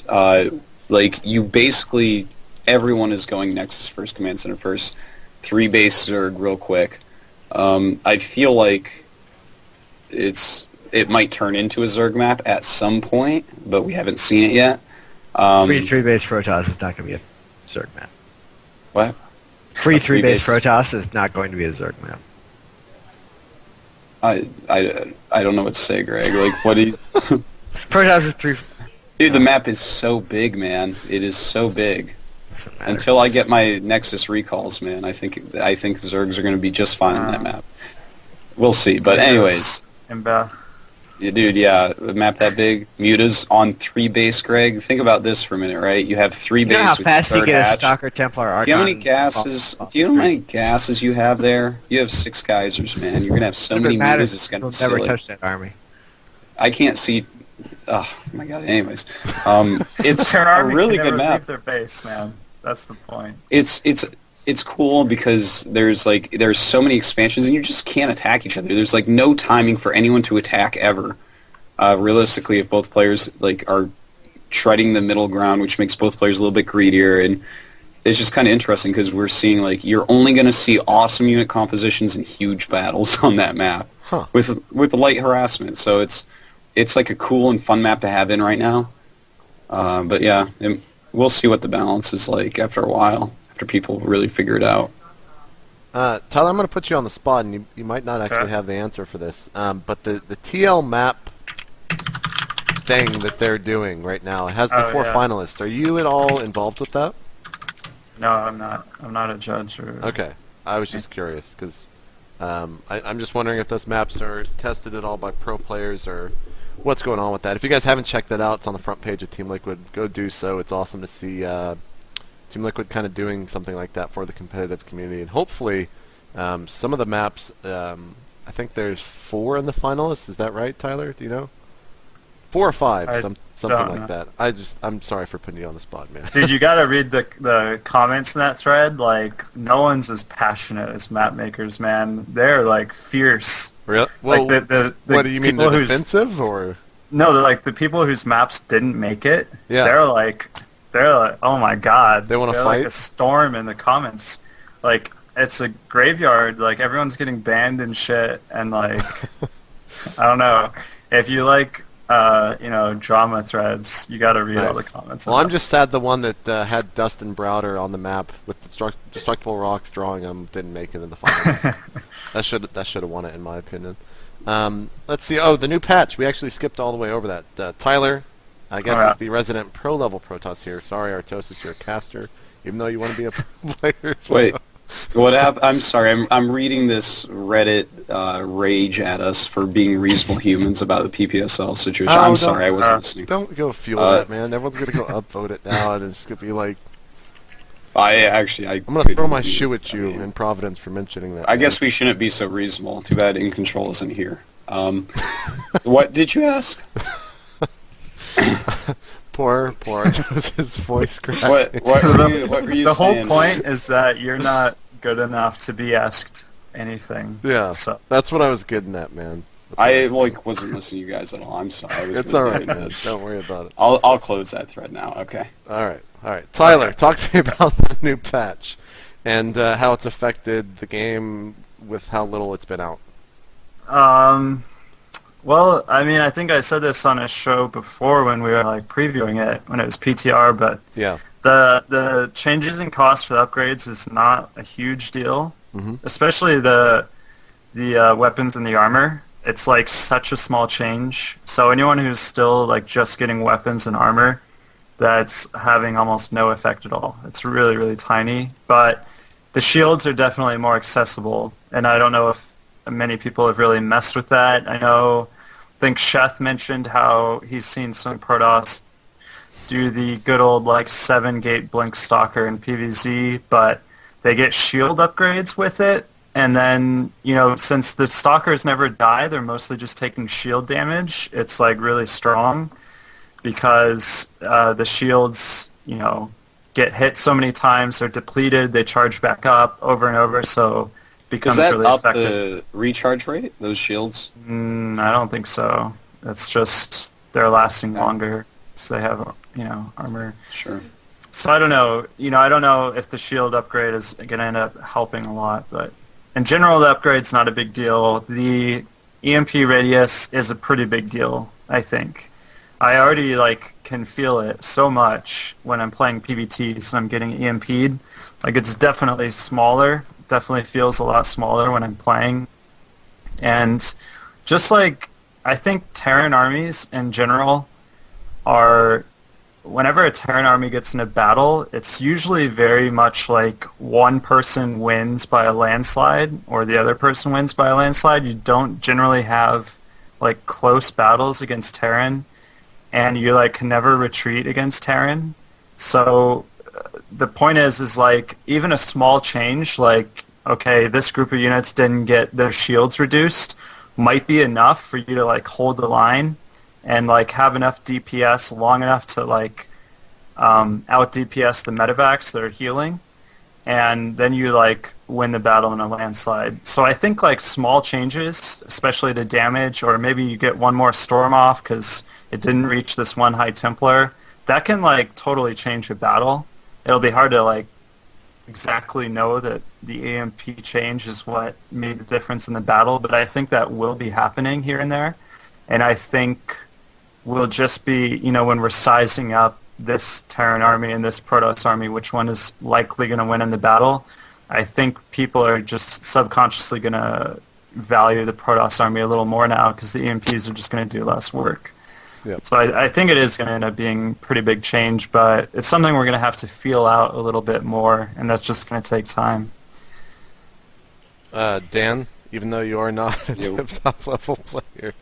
Speaker 2: Like, you basically, everyone is going Nexus first, Command Center first, 3 base Zerg real quick. I feel like it might turn into a Zerg map at some point, but we haven't seen it yet.
Speaker 5: 3-base Protoss is not going to be a Zerg map.
Speaker 2: What?
Speaker 5: 3-base Protoss is not going to be a Zerg map.
Speaker 2: I don't know what to say, Greg. Like, what do you...
Speaker 5: Protoss is 3...
Speaker 2: Dude, the map is so big, man. It is so big. Until I get my Nexus recalls, man, I think Zergs are going to be just fine on that map. We'll see, but anyways. Yeah, dude, a map that big. Mutas on 3 base, Greg. Think about this for a minute, right? You have 3 base.
Speaker 5: You know how
Speaker 2: with
Speaker 5: fast you get
Speaker 2: hatch.
Speaker 5: a Stalker, Templar, Archon?
Speaker 2: Do you know how many gases? Do you know how many gases you have there? You have 6 geysers, man. You're gonna have so many mutas. It's gonna be silly.
Speaker 5: Never touch that army.
Speaker 2: I can't see oh my god. Anyways, it's
Speaker 3: Their
Speaker 2: a
Speaker 3: army
Speaker 2: really
Speaker 3: can
Speaker 2: good
Speaker 3: never
Speaker 2: map.
Speaker 3: leave their base, man. That's the point.
Speaker 2: It's cool because there's so many expansions and you just can't attack each other. There's like no timing for anyone to attack ever. Realistically, if both players like are treading the middle ground, which makes both players a little bit greedier, and it's just kind of interesting because we're seeing like you're only going to see awesome unit compositions and huge battles on that map with light harassment. So it's like a cool and fun map to have in right now. But yeah, we'll see what the balance is like after a while, after people really figure it out.
Speaker 1: Tyler, I'm going to put you on the spot, and you might not actually have the answer for this. But the TL map thing that they're doing right now, it has the 4 finalists. Are you at all involved with that?
Speaker 3: No, I'm not. I'm not a judge.
Speaker 1: Okay. I was just curious, because I'm just wondering if those maps are tested at all by pro players, or what's going on with that. If you guys haven't checked that out, it's on the front page of Team Liquid. Go do so. It's awesome to see Team Liquid kind of doing something like that for the competitive community. And hopefully some of the maps, I think there's 4 in the finalists. Is that right, Tyler? Do you know? 4 or 5, something like that. I'm sorry for putting you on the spot, man.
Speaker 3: Dude, you gotta read the comments in that thread. Like, no one's as passionate as map makers, man. They're like fierce.
Speaker 1: Really? Well,
Speaker 3: like the
Speaker 1: what do you mean? They're defensive, or?
Speaker 3: No, they're like the people whose maps didn't make it.
Speaker 1: Yeah.
Speaker 3: They're like, oh my god.
Speaker 1: They want to
Speaker 3: fight.
Speaker 1: Like
Speaker 3: a storm in the comments. Like, it's a graveyard. Like, everyone's getting banned and shit. And like, I don't know. If you like, drama threads, you got to read all the comments.
Speaker 1: Well, I'm just sad the one that had Dustin Browder on the map with destructible rocks drawing him didn't make it in the finals. that should have won it, in my opinion. Let's see. Oh, the new patch. We actually skipped all the way over that. Tyler, I guess, is the resident pro level Protoss here. Sorry, Artosis, you're a caster, even though you want to be a pro player as well.
Speaker 2: Wait. What happened? I'm sorry. I'm reading this Reddit rage at us for being reasonable humans about the PPSL situation. I'm sorry, I wasn't listening.
Speaker 1: Don't go fuel that, man. Everyone's gonna go upvote it now, and it's gonna be like.
Speaker 2: I'm
Speaker 1: gonna throw my shoe at you in Providence for mentioning that.
Speaker 2: I guess we shouldn't be so reasonable. Too bad In Control isn't here. What did you ask?
Speaker 1: Poor his voice cracked.
Speaker 2: What were you
Speaker 3: the
Speaker 2: saying?
Speaker 3: whole point is that you're not good enough to be asked anything.
Speaker 1: Yeah,
Speaker 3: so.
Speaker 1: That's what I was getting at, man.
Speaker 2: I wasn't listening to you guys at all. I'm sorry.
Speaker 1: It's all right, man. Don't worry about it.
Speaker 2: I'll close that thread now. Okay.
Speaker 1: All right. Tyler, talk to me about the new patch and how it's affected the game with how little it's been out.
Speaker 3: Well, I mean, I think I said this on a show before when we were like previewing it when it was PTR, but
Speaker 1: yeah,
Speaker 3: the changes in cost for the upgrades is not a huge deal, especially the weapons and the armor. It's like such a small change. So anyone who's still like just getting weapons and armor, that's having almost no effect at all. It's really, really tiny, but the shields are definitely more accessible, and I don't know if many people have really messed with that. I think Sheth mentioned how he's seen some Protoss do the good old like 7-gate blink stalker in PvZ, but they get shield upgrades with it, and then since the stalkers never die, they're mostly just taking shield damage. It's like really strong because the shields get hit so many times, they're depleted, they charge back up over and over, so becomes
Speaker 2: Does that
Speaker 3: really
Speaker 2: up
Speaker 3: effective.
Speaker 2: the recharge rate, those shields?
Speaker 3: I don't think so. It's just they're lasting longer, so they have armor.
Speaker 2: Sure.
Speaker 3: So I don't know. I don't know if the shield upgrade is going to end up helping a lot, but in general, the upgrade's not a big deal. The EMP radius is a pretty big deal, I think. I already can feel it so much when I'm playing PvT, so I'm getting EMP'd. Like, it's definitely smaller. Definitely feels a lot smaller when I'm playing. And just I think Terran armies in general are, whenever a Terran army gets in a battle, it's usually very much like one person wins by a landslide or the other person wins by a landslide. You don't generally have close battles against Terran, and you can never retreat against Terran. So the point is even a small change, okay, this group of units didn't get their shields reduced, might be enough for you to hold the line. and like have enough DPS long enough to like out DPS the medevacs that are healing, and then you like win the battle in a landslide. So I think like small changes, especially to damage, or maybe you get one more storm off because it didn't reach this one high Templar, that can like totally change a battle. It'll be hard to like exactly know that the AMP change is what made the difference in the battle, but I think that will be happening here and there. And I think we'll just be, you know, when we're sizing up this Terran army and this Protoss army, which one is likely going to win in the battle, I think people are just subconsciously going to value the Protoss army a little more now because the EMPs are just going to do less work.
Speaker 1: Yep.
Speaker 3: So I think it is going to end up being pretty big change, but it's something we're going to have to feel out a little bit more, and that's just going to take time.
Speaker 1: Dan, even though you are not a top-level player,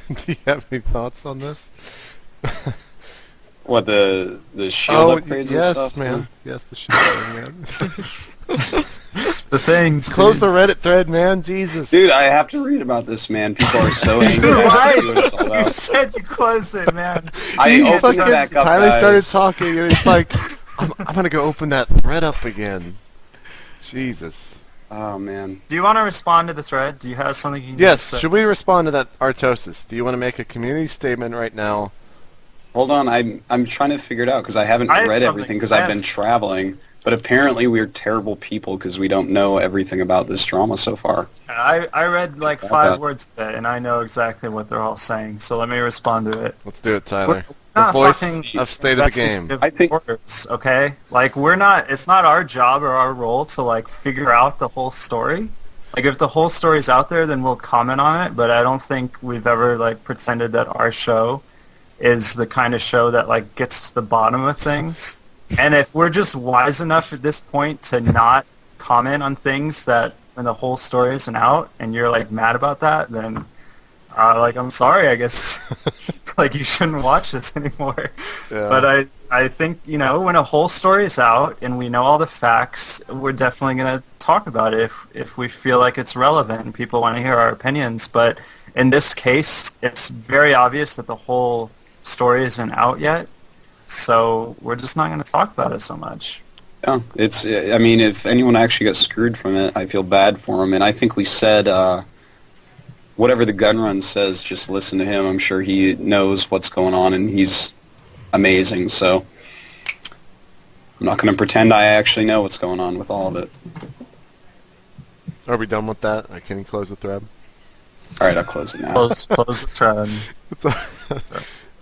Speaker 1: do you have any thoughts on this?
Speaker 2: What, the shield upgrades and stuff?
Speaker 1: Yes, man. Yes, the shield, man.
Speaker 3: The things.
Speaker 1: Close the Reddit thread, man. Jesus.
Speaker 2: Dude, I have to read about this, man. People are so angry.
Speaker 3: You said you closed it, man.
Speaker 2: I opened it back up,
Speaker 1: Tyler
Speaker 2: guys.
Speaker 1: started talking, and it's like, I'm going to go open that thread up again. Jesus.
Speaker 2: Oh, man.
Speaker 3: Do you want to respond to the thread? Do you have something you need to
Speaker 1: Yes,
Speaker 3: say?
Speaker 1: should we respond to that Artosis? Do you want to make a community statement right now?
Speaker 2: Hold on, I'm trying to figure it out because I haven't read everything because I've been traveling. But apparently we're terrible people because we don't know everything about this drama so far.
Speaker 3: I read like 5 words of it, and I know exactly what they're all saying. So let me respond to it.
Speaker 1: Let's do it, Tyler.
Speaker 3: We're
Speaker 1: The voice
Speaker 3: fucking
Speaker 1: of State of the Game.
Speaker 2: I think
Speaker 3: orders, okay? Like we're not. It's not our job or our role to like figure out the whole story. Like if the whole story's out there, then we'll comment on it. But I don't think we've ever like pretended that our show is the kind of show that like gets to the bottom of things. And if we're just wise enough at this point to not comment on things that when the whole story isn't out and you're like mad about that, then like I'm sorry, I guess like you shouldn't watch this anymore.
Speaker 1: Yeah.
Speaker 3: But I think, you know, when a whole story is out and we know all the facts, we're definitely going to talk about it if we feel like it's relevant and people want to hear our opinions. But in this case, it's very obvious that the whole story isn't out yet. So we're just not going to talk about it so much.
Speaker 2: Yeah, it's. I mean, if anyone actually got screwed from it, I feel bad for them. And I think we said whatever the gun run says, just listen to him. I'm sure he knows what's going on, and he's amazing. So I'm not going to pretend I actually know what's going on with all of it.
Speaker 1: Are we done with that? Can you close the thread?
Speaker 2: All right, I'll close it now.
Speaker 3: Close the thread.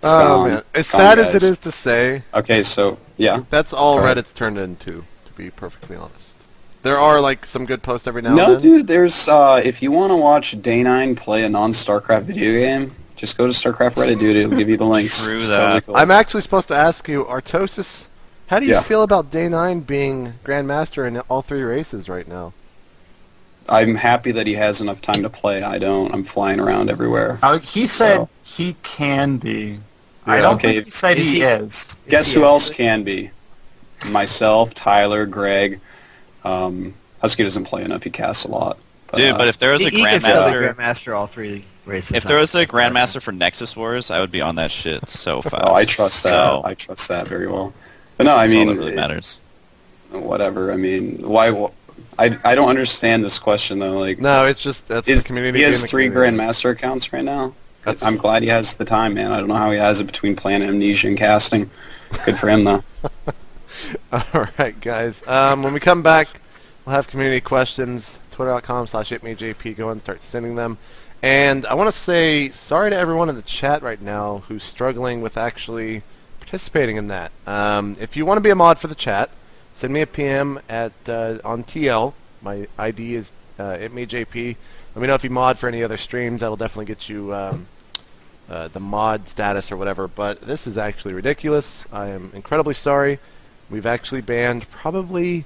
Speaker 1: Oh, man. As sad as it is to say,
Speaker 2: okay, so, yeah.
Speaker 1: that's all
Speaker 2: Go ahead.
Speaker 1: Reddit's turned into, to be perfectly honest. There are, like, some good posts every now and
Speaker 2: No,
Speaker 1: then.
Speaker 2: dude, there's, if you want to watch Day9 play a non-StarCraft video game, just go to StarCraft Reddit, dude. It'll give you the links.
Speaker 4: True
Speaker 2: It's
Speaker 4: that.
Speaker 2: totally cool.
Speaker 1: I'm actually supposed to ask you, Artosis, how do you
Speaker 2: Yeah.
Speaker 1: feel about Day 9 being Grandmaster in all 3 races right now?
Speaker 2: I'm happy that he has enough time to play. I don't. I'm flying around everywhere.
Speaker 3: He said
Speaker 2: So.
Speaker 3: he can be.
Speaker 1: Yeah.
Speaker 3: I don't
Speaker 2: Okay.
Speaker 3: think he said he is.
Speaker 2: Guess who else can be? Myself, Tyler, Greg. Husky doesn't play enough. He casts a lot.
Speaker 4: Dude, but if there was a
Speaker 5: He could fill the
Speaker 4: Grandmaster...
Speaker 5: Grandmaster all 3 races.
Speaker 4: If there was a Grandmaster for Nexus Wars, I would be on that shit so fast.
Speaker 2: Oh, I trust that.
Speaker 4: So,
Speaker 2: I trust that very well. But no, I
Speaker 4: that's
Speaker 2: mean,
Speaker 4: all that really matters.
Speaker 2: whatever. I mean, why? I don't understand this question though. Like,
Speaker 1: No, it's just, that's the community.
Speaker 2: he has
Speaker 1: being the
Speaker 2: 3
Speaker 1: community.
Speaker 2: Grandmaster accounts right now.
Speaker 1: That's-
Speaker 2: I'm glad he has the time, man. I don't know how he has it between playing Amnesia and casting. Good for him, though.
Speaker 1: Alright, guys. When we come back, we'll have community questions. Twitter.com/ItMeJP. Go and start sending them. And I want to say sorry to everyone in the chat right now who's struggling with actually participating in that. If you want to be a mod for the chat, send me a PM at on TL. My ID is ItMeJP. Let me know if you mod for any other streams. That'll definitely get you the mod status or whatever. But this is actually ridiculous. I am incredibly sorry. We've actually banned probably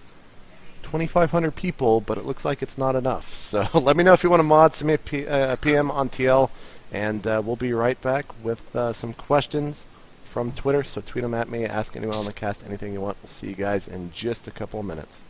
Speaker 1: 2,500 people, but it looks like it's not enough. So let me know if you want to mod. Send me a PM on TL, and we'll be right back with some questions from Twitter. So tweet them at me. Ask anyone on the cast anything you want. We'll see you guys in just a couple of minutes.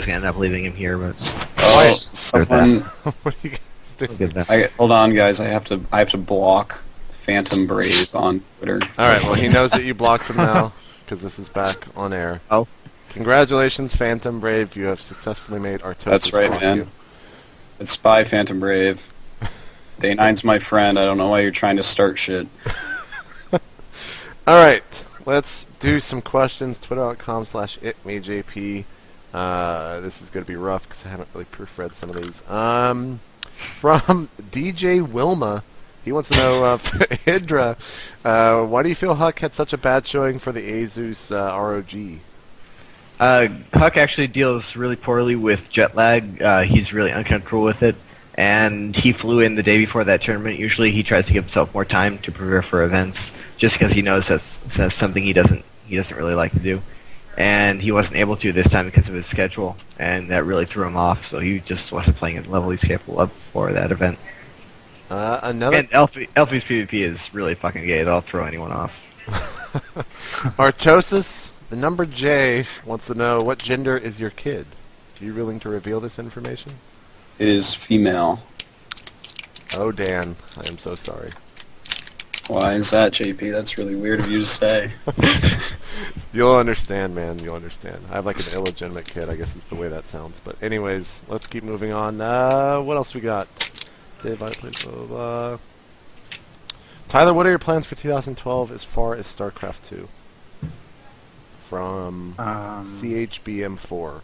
Speaker 5: just gonna end up leaving him here, but
Speaker 2: Oh, someone.
Speaker 1: What are you guys doing?
Speaker 5: we'll get that.
Speaker 2: Hold on, guys. I have to block Phantom Brave on Twitter.
Speaker 1: All right. Well, he knows that you blocked him now because this is back on air.
Speaker 5: Oh.
Speaker 1: Congratulations, Phantom Brave. You have successfully made Artosis.
Speaker 2: That's right,
Speaker 1: block
Speaker 2: man.
Speaker 1: you.
Speaker 2: It's Spy Phantom Brave. Day 9's my friend. I don't know why you're trying to start shit.
Speaker 1: All right. Let's do some questions. Twitter.com/itmejp. This is going to be rough because I haven't really proofread some of these. From DJ Wilma, he wants to know, IdrA, why do you feel Huck had such a bad showing for the Asus ROG?
Speaker 5: Huck actually deals really poorly with jet lag. He's really uncomfortable with it, and he flew in the day before that tournament. Usually he tries to give himself more time to prepare for events, just because he knows that's something he doesn't really like to do. And he wasn't able to this time because of his schedule, and that really threw him off, so he just wasn't playing at the level he's capable of for that event. And Elfie's PvP is really fucking gay. That'll throw anyone off.
Speaker 1: Artosis, the number J, wants to know, what gender is your kid? Are you willing to reveal this information?
Speaker 2: It is female.
Speaker 1: Oh, Dan, I am so sorry.
Speaker 2: Why is that, JP? That's really weird of you to say.
Speaker 1: You'll understand, man. You'll understand. I have like an illegitimate kid, I guess is the way that sounds. But anyways, let's keep moving on. What else we got? Tyler, what are your plans for 2012 as far as Starcraft 2? From CHBM4.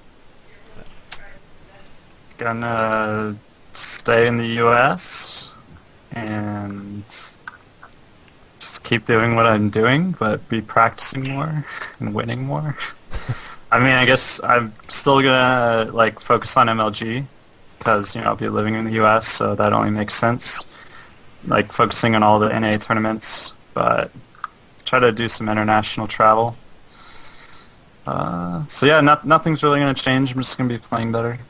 Speaker 3: Gonna stay in the U.S. and just keep doing what I'm doing, but be practicing more and winning more. I mean, I guess I'm still gonna like focus on MLG because I'll be living in the U.S., so that only makes sense. Like focusing on all the NA tournaments, but try to do some international travel. So yeah, nothing's really gonna change. I'm just gonna be playing better.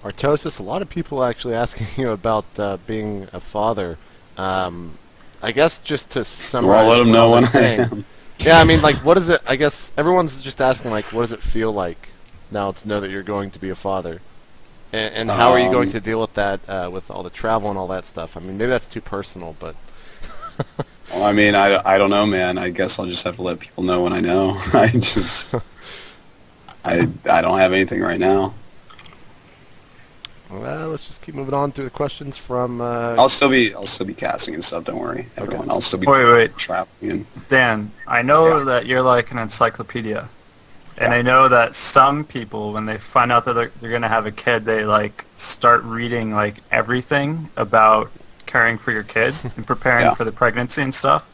Speaker 1: Artosis, a lot of people actually asking you about being a father. I guess just to summarize,
Speaker 2: Well, I'll let them know when I am.
Speaker 1: Yeah, I mean, like, what is it? I guess everyone's just asking, like, what does it feel like now to know that you're going to be a father, and how are you going to deal with that with all the travel and all that stuff? I mean, maybe that's too personal, but.
Speaker 2: Well, I mean, I don't know, man. I guess I'll just have to let people know when I know. I don't have anything right now.
Speaker 1: Well, let's just keep moving on through the questions from.
Speaker 2: I'll still be casting and stuff. Don't worry, everyone.
Speaker 1: Okay.
Speaker 2: I'll still be
Speaker 3: Wait.
Speaker 2: traveling.
Speaker 3: Dan, I know that you're like an encyclopedia, and I know that some people, when they find out that they're gonna have a kid, they like start reading like everything about caring for your kid and preparing for the pregnancy and stuff.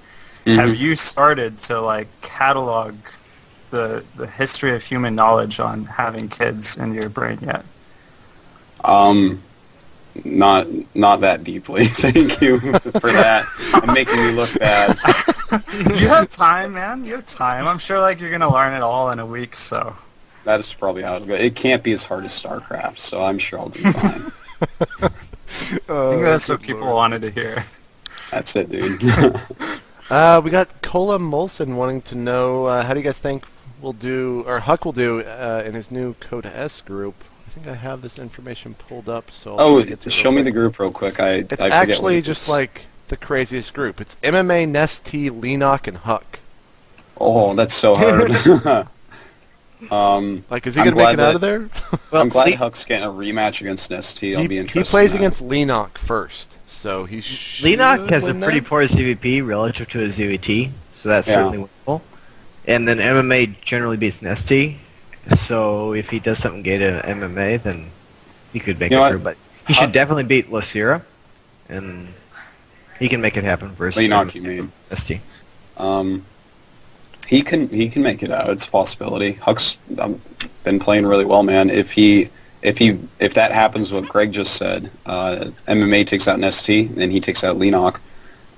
Speaker 3: Mm-hmm. Have you started to like catalog the history of human knowledge on having kids in your brain yet?
Speaker 2: Not that deeply. Thank you for that. And making me look bad.
Speaker 3: You have time, man. You have time. I'm sure like you're gonna learn it all in a week. So
Speaker 2: that is probably how it'll go. It can't be as hard as StarCraft, so I'm sure I'll do fine.
Speaker 3: I think that's what people wanted to hear.
Speaker 2: That's it, dude.
Speaker 1: We got Cola Molson wanting to know how do you guys think Huck will do in his new Code S group. I think I have this information pulled up, so
Speaker 2: Show me the group real quick.
Speaker 1: It's actually just like the craziest group. It's MMA, Nesty, Lenok, and Huck.
Speaker 2: Oh, that's so hard.
Speaker 1: Like, is he gonna make it out of there?
Speaker 2: Well, I'm glad Huck's getting a rematch against Nesty. I'll be interested.
Speaker 1: He plays against Lenok first, so he should
Speaker 5: Lenok has a
Speaker 1: win
Speaker 5: pretty
Speaker 1: that?
Speaker 5: poor CVP relative to his ZVT, so that's certainly winnable. And then MMA generally beats Nesty. So if he does something gay to MMA, then he could make it through. But he should definitely beat Lucira, and he can make it happen versus
Speaker 2: Lenok, you mean?
Speaker 5: ST.
Speaker 2: He can make it out. It's a possibility. Huck's been playing really well, man. If that happens, what Greg just said, MMA takes out an ST, then he takes out Lenok.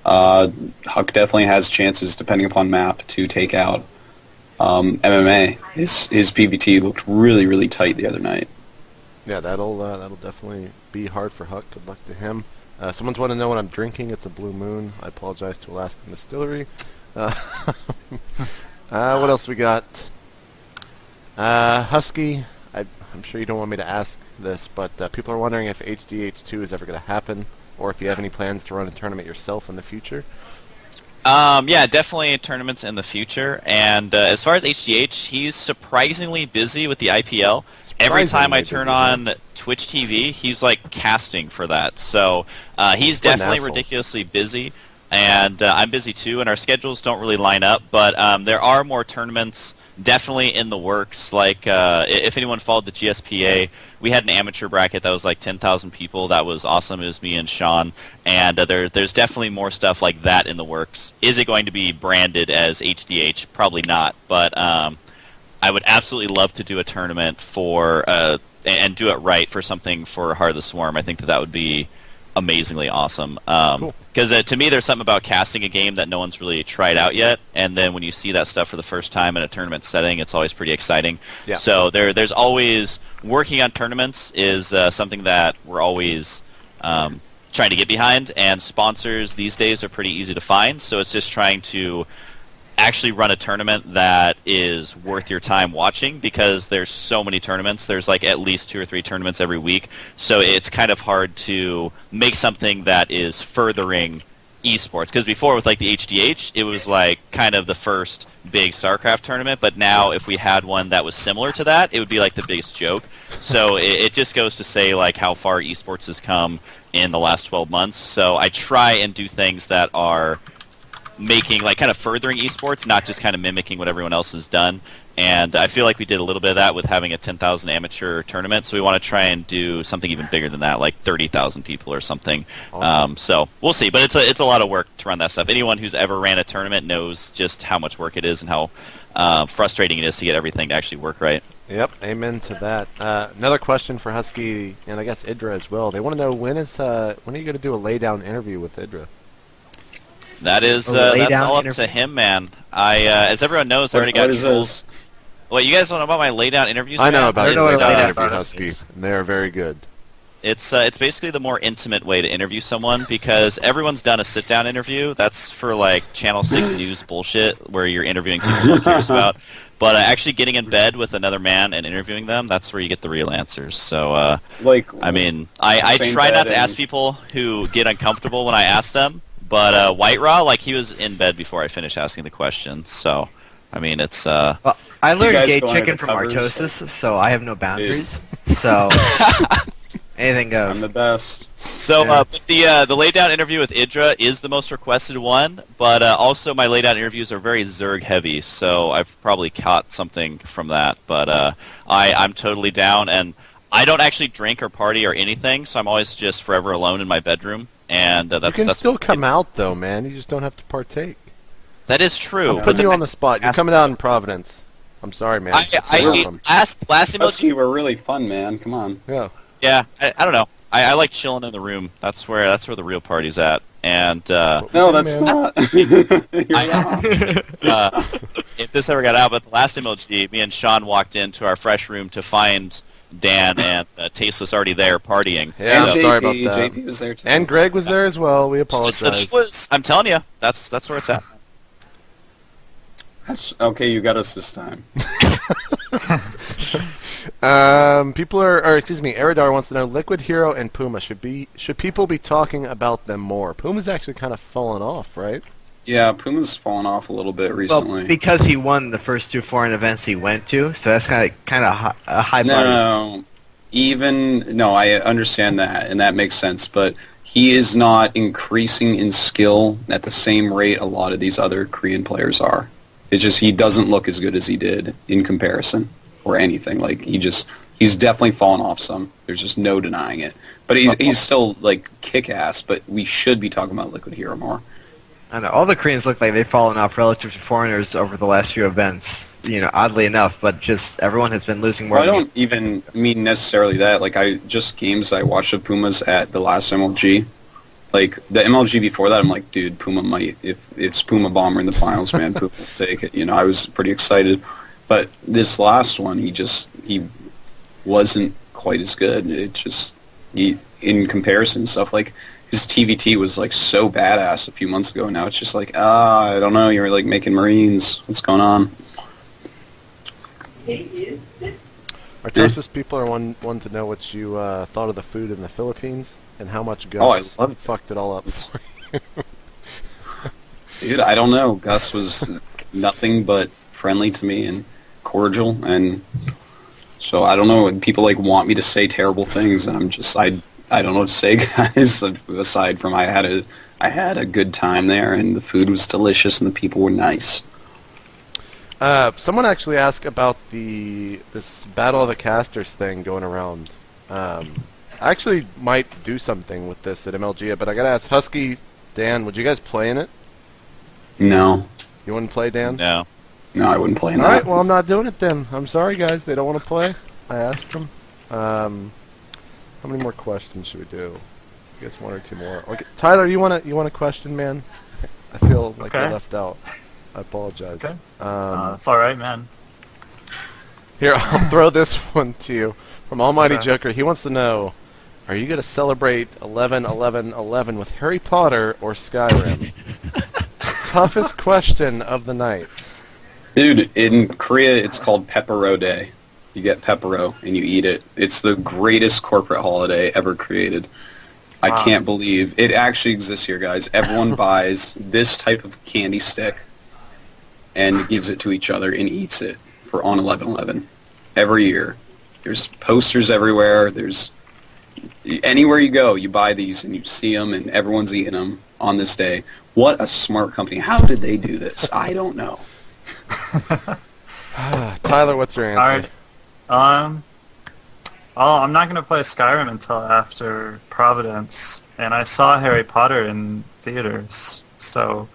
Speaker 2: Huck definitely has chances, depending upon map, to take out MMA. His PVT looked really, really tight the other night.
Speaker 1: Yeah, that'll definitely be hard for Huck. Good luck to him. Someone's wanting to know what I'm drinking. It's a Blue Moon. I apologize to Alaskan Distillery. What else we got? Husky. I'm sure you don't want me to ask this, but people are wondering if HDH2 is ever going to happen, or if you have any plans to run a tournament yourself in the future.
Speaker 4: Yeah, definitely tournaments in the future. And as far as HDH, he's surprisingly busy with the IPL. Every time I turn on Twitch TV, he's like casting for that. So he's definitely ridiculously busy. And I'm busy too, and our schedules don't really line up. But there are more tournaments definitely in the works. Like if anyone followed the GSPA, we had an amateur bracket that was like 10,000 people. That was awesome. It was me and Sean. And there's definitely more stuff like that in the works. Is it going to be branded as HDH? Probably not. But I would absolutely love to do a tournament for and do it right for something for Heart of the Swarm. I think that would be amazingly awesome. Because to me, there's something about casting a game that no one's really tried out yet, and then when you see that stuff for the first time in a tournament setting, it's always pretty exciting. Yeah. So there's always working on tournaments is something that we're always trying to get behind, and sponsors these days are pretty easy to find. So it's just trying to actually run a tournament that is worth your time watching, because there's so many tournaments. There's like at least 2 or 3 tournaments every week, so it's kind of hard to make something that is furthering esports. Because before with like the HDH, it was like kind of the first big Starcraft tournament, but now if we had one that was similar to that, it would be like the biggest joke. So it just goes to say like how far esports has come in the last 12 months. So I try and do things that are making, like, kind of furthering esports, not just kind of mimicking what everyone else has done. And I feel like we did a little bit of that with having a 10,000 amateur tournament, so we want to try and do something even bigger than that, like 30,000 people or something. Awesome. So we'll see, but it's a lot of work to run that stuff. Anyone who's ever ran a tournament knows just how much work it is and how frustrating it is to get everything to actually work right.
Speaker 1: Yep, amen to that. Another question for Husky, and I guess IdrA as well. They want to know when are you going to do a laydown interview with IdrA?
Speaker 4: That's all up to him, man. As everyone knows, I already got trolls. What, you guys don't know about my laydown interviews?
Speaker 1: I know about your laydown interview, Husky. And they are very good.
Speaker 4: It's basically the more intimate way to interview someone, because everyone's done a sit-down interview. That's for like Channel 6 news bullshit, where you're interviewing people you're curious about. But actually getting in bed with another man and interviewing them, that's where you get the real answers. So, I mean, I try not to ask people who get uncomfortable when I ask them. But White Raw, like, he was in bed before I finished asking the questions. So, I mean, it's...
Speaker 5: Well, I learned gay chicken from Artosis, so I have no boundaries. So, anything goes.
Speaker 2: I'm the best.
Speaker 4: So, the laydown interview with IdrA is the most requested one, but also my laydown interviews are very Zerg heavy, so I've probably caught something from that. But I'm totally down, and I don't actually drink or party or anything, so I'm always just forever alone in my bedroom. And
Speaker 1: you can still come out, though, man. You just don't have to partake.
Speaker 4: That is true.
Speaker 1: I'm putting you on the spot. You're coming out in Providence. I'm sorry, man.
Speaker 4: Last MLG,
Speaker 2: Husky were really fun, man. Come on.
Speaker 1: Yeah.
Speaker 4: Yeah. I don't know. I like chilling in the room. That's where the real party's at. And
Speaker 2: no, that's not.
Speaker 4: If this ever got out, but the last MLG, me and Sean walked into our fresh room to find Dan and Tasteless already there partying.
Speaker 1: Yeah,
Speaker 2: and
Speaker 1: sorry about that.
Speaker 2: JP was there too.
Speaker 1: And Greg was there as well. We apologize.
Speaker 4: I'm telling you, that's where it's at.
Speaker 2: That's okay. You got us this time.
Speaker 1: People Eridar wants to know, Liquid Hero and Puma, should people be talking about them more? Puma's actually kind of fallen off, right?
Speaker 2: Yeah, Puma's fallen off a little bit recently.
Speaker 5: Well, because he won the first 2 foreign events he went to, so that's kind of a high bar.
Speaker 2: No, I understand that, and that makes sense, but he is not increasing in skill at the same rate a lot of these other Korean players are. It's just he doesn't look as good as he did in comparison, or anything. Like, he's definitely fallen off some. There's just no denying it. But he's still, like, kick-ass, but we should be talking about Liquid Hero more.
Speaker 5: I know, all the Koreans look like they've fallen off relative to foreigners over the last few events, oddly enough, but just everyone has been losing more.
Speaker 2: Well, I don't even mean necessarily that. Like, games I watched of Pumas at the last MLG. Like, the MLG before that, I'm like, dude, Puma might, if it's Puma Bomber in the finals, man, Puma will take it. I was pretty excited. But this last one, he wasn't quite as good. In comparison, stuff like, his TVT was like so badass a few months ago. Now it's just like, I don't know. You're like making Marines. What's going on?
Speaker 1: Artosis people are one to know what you thought of the food in the Philippines and how much Gus
Speaker 2: I love it.
Speaker 1: fucked it all up for you.
Speaker 2: Dude, I don't know. Gus was nothing but friendly to me and cordial, and so I don't know. People like want me to say terrible things, and I'm just I don't know what to say, guys. Aside from I had a good time there, and the food was delicious, and the people were nice.
Speaker 1: Someone actually asked about this Battle of the Casters thing going around. I actually might do something with this at MLG, but I gotta ask Husky, Dan, would you guys play in it?
Speaker 2: No.
Speaker 1: You wouldn't play, Dan?
Speaker 4: No.
Speaker 2: No, I wouldn't play in that.
Speaker 1: Alright, well I'm not doing it then. I'm sorry guys, they don't want to play. I asked them. How many more questions should we do? I guess one or two more. Okay. Tyler, you want a question, man? I feel like I left out. I apologize.
Speaker 3: Okay. It's alright, man.
Speaker 1: Here, I'll throw this one to you. From Almighty Joker, he wants to know, are you going to celebrate 11-11-11 with Harry Potter or Skyrim? Toughest question of the night.
Speaker 2: Dude, in Korea, it's called Pepero Day. You get Pepero, and you eat it. It's the greatest corporate holiday ever created. I can't believe it actually exists here, guys. Everyone buys this type of candy stick and gives it to each other and eats it for on 11/11 every year. There's posters everywhere. There's anywhere you go, you buy these and you see them, and everyone's eating them on this day. What a smart company! How did they do this? I don't know.
Speaker 1: Tyler, what's your answer?
Speaker 3: All right. I'm not going to play Skyrim until after Providence, and I saw Harry Potter in theaters, so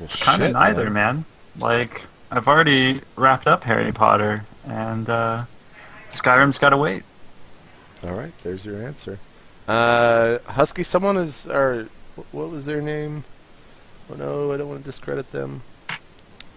Speaker 3: it's kind of neither, man. Like, I've already wrapped up Harry Potter, and Skyrim's got to wait.
Speaker 1: All right, there's your answer. Husky, someone is, or what was their name? Oh no, I don't want to discredit them.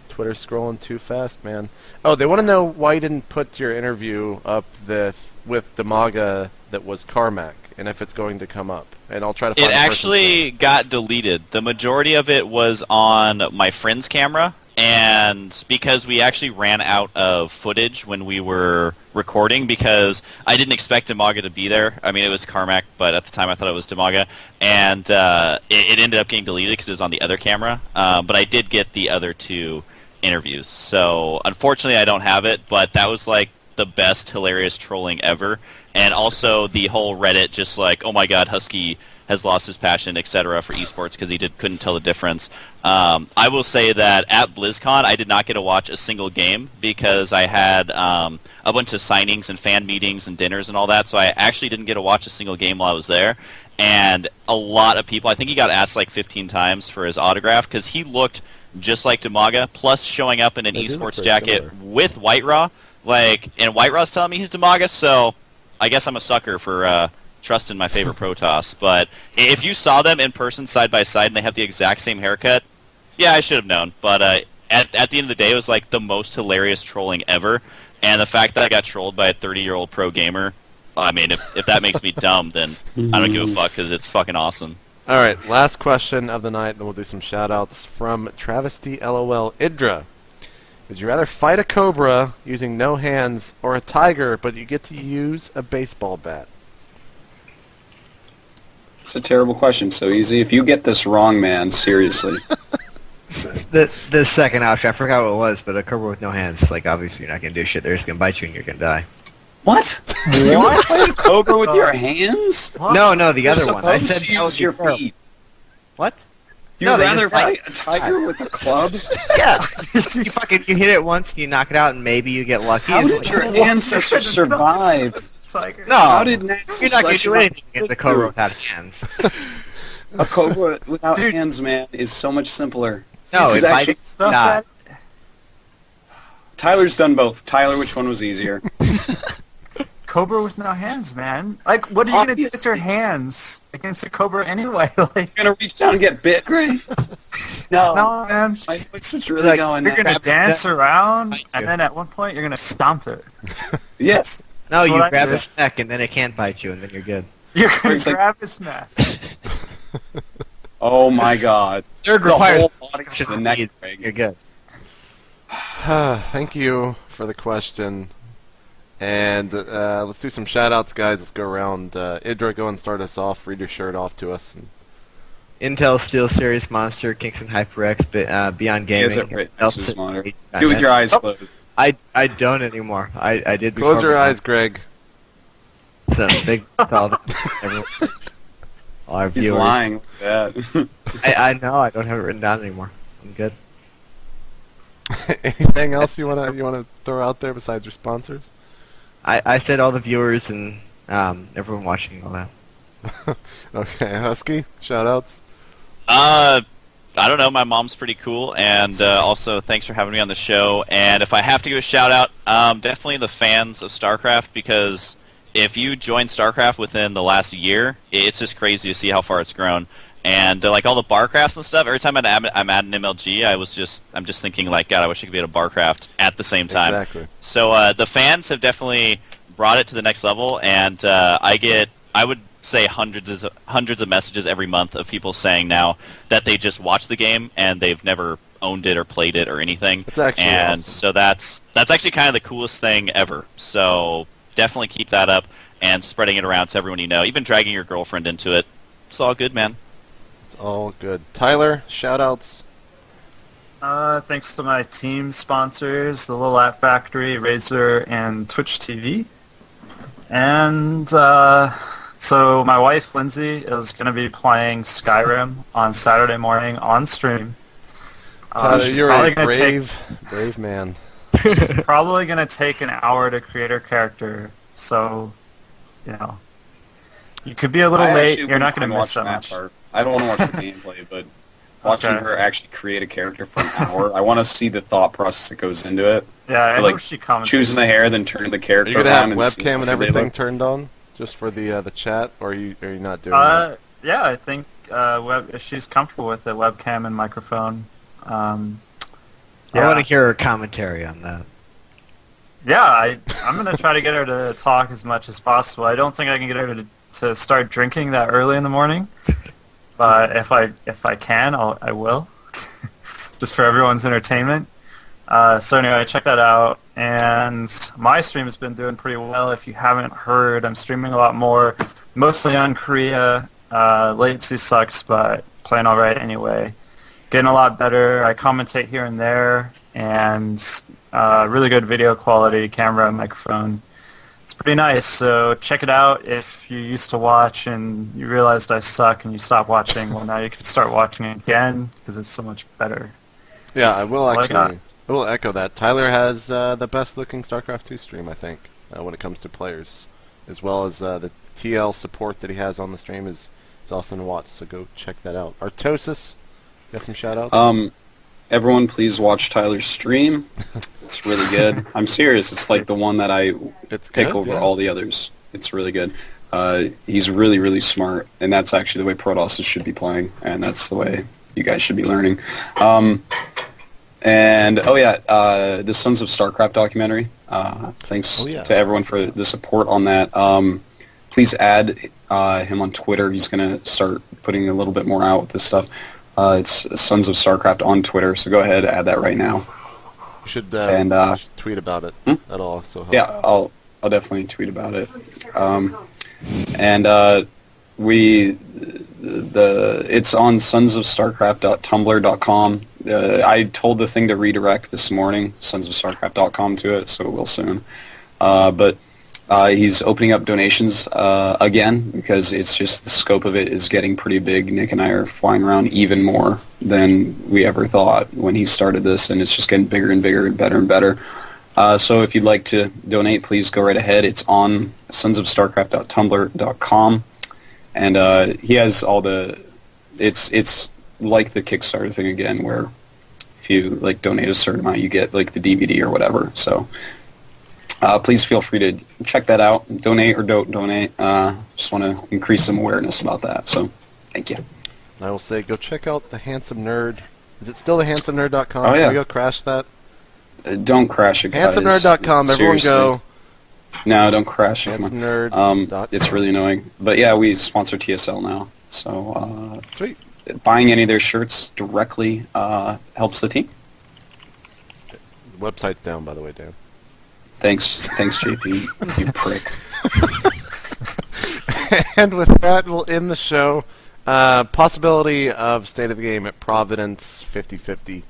Speaker 1: Twitter's scrolling too fast, man. Oh, they want to know why you didn't put your interview up with Demaga that was Carmack, and if it's going to come up. And I'll try to find
Speaker 4: it actually got deleted. The majority of it was on my friend's camera, and because we actually ran out of footage when we were recording, because I didn't expect Demaga to be there. I mean, it was Carmack, but at the time I thought it was Demaga, and it ended up getting deleted because it was on the other camera. But I did get the other two interviews, so unfortunately I don't have it, but that was like the best hilarious trolling ever. And also the whole Reddit just like, oh my god, Husky has lost his passion, etc. for esports because he couldn't tell the difference. I will say that at BlizzCon I did not get to watch a single game because I had a bunch of signings and fan meetings and dinners and all that, so I actually didn't get to watch a single game while I was there. And a lot of people, I think he got asked like 15 times for his autograph because he looked just like Demaga, plus showing up in an esports jacket with White Raw. Like, and White Raw's telling me he's Demaga, so I guess I'm a sucker for trusting my favorite Protoss. But if you saw them in person side by side and they have the exact same haircut, yeah, I should have known. But at the end of the day, it was like the most hilarious trolling ever. And the fact that I got trolled by a 30-year-old pro gamer, I mean, if that makes me dumb, then I don't give a fuck because it's fucking awesome.
Speaker 1: All right, last question of the night, then we'll do some shout-outs from Travesty LOL IdrA. Would you rather fight a cobra using no hands or a tiger, but you get to use a baseball bat?
Speaker 2: It's a terrible question. So easy. If you get this wrong, man, seriously.
Speaker 5: The second option, I forgot what it was, but a cobra with no hands, like, obviously you're not going to do shit. They're just going to bite you and you're going to die.
Speaker 2: What? What? Fight a cobra with your hands?
Speaker 5: What? No, the other one. I said
Speaker 2: to use your feet.
Speaker 5: What?
Speaker 2: You'd rather fight a tiger with a club?
Speaker 5: Yeah. You hit it once, you knock it out, and maybe you get lucky.
Speaker 2: How did your ancestors survive?
Speaker 3: Tiger.
Speaker 5: No,
Speaker 2: How did
Speaker 5: you're not going to do anything against a cobra without hands.
Speaker 2: A cobra without hands, man, is so much simpler.
Speaker 5: No, it
Speaker 2: actually
Speaker 5: bites not.
Speaker 2: Tyler's done both. Tyler, which one was easier?
Speaker 3: Cobra with no hands, man. Like, what are you going to do with your hands against a cobra anyway? Like,
Speaker 2: You're going to reach down and get bit, Gray? No.
Speaker 3: No, man.
Speaker 2: My voice is really going.
Speaker 3: You're going to dance around, and then at one point, you're going to stomp it.
Speaker 2: Yes.
Speaker 5: No, you grab its neck, and then it can't bite you, and then you're good.
Speaker 3: You're going to grab its neck.
Speaker 2: Oh, my God.
Speaker 5: Third
Speaker 2: The
Speaker 5: requires
Speaker 2: whole body to the neck, Greg.
Speaker 5: You're good.
Speaker 1: Thank you for the question. And let's do some shout-outs, guys. Let's go around. IdrA, go and start us off. Read your shirt off to us.
Speaker 5: Intel, SteelSeries, Monster, Kingston, HyperX, Beyond Gaming.
Speaker 2: Is it right next to his monitor? Do with your eyes closed.
Speaker 5: I don't anymore. I did before.
Speaker 1: Close your eyes, Greg.
Speaker 5: So big solid. Everyone. All our
Speaker 2: He's
Speaker 5: viewers.
Speaker 2: lying like that.
Speaker 5: I know. I don't have it written down anymore. I'm good.
Speaker 1: Anything else you wanna throw out there besides your sponsors?
Speaker 5: I said all the viewers and everyone watching all that.
Speaker 1: Okay, Husky, shout-outs.
Speaker 4: I don't know. My mom's pretty cool, and also thanks for having me on the show. And if I have to give a shout out, definitely the fans of Starcraft, because if you join Starcraft within the last year, it's just crazy to see how far it's grown. And like all the barcrafts and stuff, every time I'm at an MLG, I'm just thinking like, God, I wish I could be at a barcraft at the same time.
Speaker 1: Exactly.
Speaker 4: So the fans have definitely brought it to the next level, and I would say hundreds of messages every month of people saying now that they just watch the game and they've never owned it or played it or anything.
Speaker 1: That's actually
Speaker 4: and
Speaker 1: awesome.
Speaker 4: So that's actually kind of the coolest thing ever. So definitely keep that up and spreading it around to everyone you know, even dragging your girlfriend into it. It's all good, man.
Speaker 1: It's all good. Tyler, shout-outs.
Speaker 3: Thanks to my team sponsors, the Little App Factory, Razer, and Twitch TV. And so my wife, Lindsay, is going to be playing Skyrim on Saturday morning on stream.
Speaker 1: Tyler,
Speaker 3: She's
Speaker 1: you're
Speaker 3: probably
Speaker 1: a
Speaker 3: gonna
Speaker 1: brave man.
Speaker 3: She's probably going to take an hour to create her character, so, you know, you could be a little late. You're not going to miss so much.
Speaker 2: Part. I don't want to watch the gameplay, but watching her actually create a character for an hour, I want to see the thought process that goes into it.
Speaker 3: Yeah, I
Speaker 2: like
Speaker 3: hope she comments.
Speaker 2: choosing the hair, then turning the
Speaker 1: Are
Speaker 2: character
Speaker 1: you gonna
Speaker 2: on
Speaker 1: have
Speaker 2: and see
Speaker 1: webcam
Speaker 2: how
Speaker 1: and
Speaker 2: they
Speaker 1: everything
Speaker 2: look?
Speaker 1: turned on just for the chat, or are you not doing that?
Speaker 3: Yeah, I think if she's comfortable with it, webcam and microphone.
Speaker 5: I want to hear her commentary on that.
Speaker 3: Yeah, I'm going to try to get her to talk as much as possible. I don't think I can get her to start drinking that early in the morning, but if I can, I will, just for everyone's entertainment. So anyway, check that out. And my stream has been doing pretty well. If you haven't heard, I'm streaming a lot more, mostly on Korea. Latency sucks, but playing all right anyway. Getting a lot better. I commentate here and there, and really good video quality, camera, microphone. It's pretty nice, so check it out. If you used to watch and you realized I suck and you stopped watching, well, now you can start watching again because it's so much better.
Speaker 1: Yeah, I will
Speaker 3: That's all I got.
Speaker 1: I will echo that. Tyler has the best-looking StarCraft 2 stream, I think, when it comes to players, as well as the TL support that he has on the stream is awesome to watch. So go check that out. Artosis, got some shout-outs?
Speaker 2: Everyone, please watch Tyler's stream. It's really good. I'm serious. It's like the one that I pick over all the others. It's really good. He's really, really smart, and that's actually the way Protos should be playing, and that's the way you guys should be learning. The Sons of Starcraft documentary. Thanks to everyone for the support on that. Please add him on Twitter. He's going to start putting a little bit more out with this stuff. It's Sons of Starcraft on Twitter, so go ahead, add that right now.
Speaker 1: You should, should tweet about it. That'll also help.
Speaker 2: Yeah, I'll definitely tweet about it. It's on sonsofstarcraft.tumblr.com. I told the thing to redirect this morning, sonsofstarcraft.com, to it, so it will soon. But he's opening up donations again because it's just the scope of it is getting pretty big. Nick and I are flying around even more than we ever thought when he started this, and it's just getting bigger and bigger and better and better. So if you'd like to donate, please go right ahead. It's on sonsofstarcraft.tumblr.com, and he has all the. It's like the Kickstarter thing again, where if you like donate a certain amount, you get like the DVD or whatever. So. Please feel free to check that out. Donate or don't donate. Just want to increase some awareness about that. So, thank you.
Speaker 1: I will say, go check out The Handsome Nerd. Is it still thehandsomenerd.com?
Speaker 2: Oh, yeah.
Speaker 1: Can we go crash that?
Speaker 2: Don't crash it, guys.
Speaker 1: HandsomeNerd.com. Everyone go.
Speaker 2: No, don't crash it.
Speaker 1: HandsomeNerd.com.
Speaker 2: It's really annoying. But yeah, we sponsor TSL now. So,
Speaker 1: sweet.
Speaker 2: Buying any of their shirts directly helps the team.
Speaker 1: The website's down, by the way, Dan.
Speaker 2: Thanks, JP, you prick.
Speaker 1: And with that, we'll end the show. Possibility of State of the Game at Providence 50-50.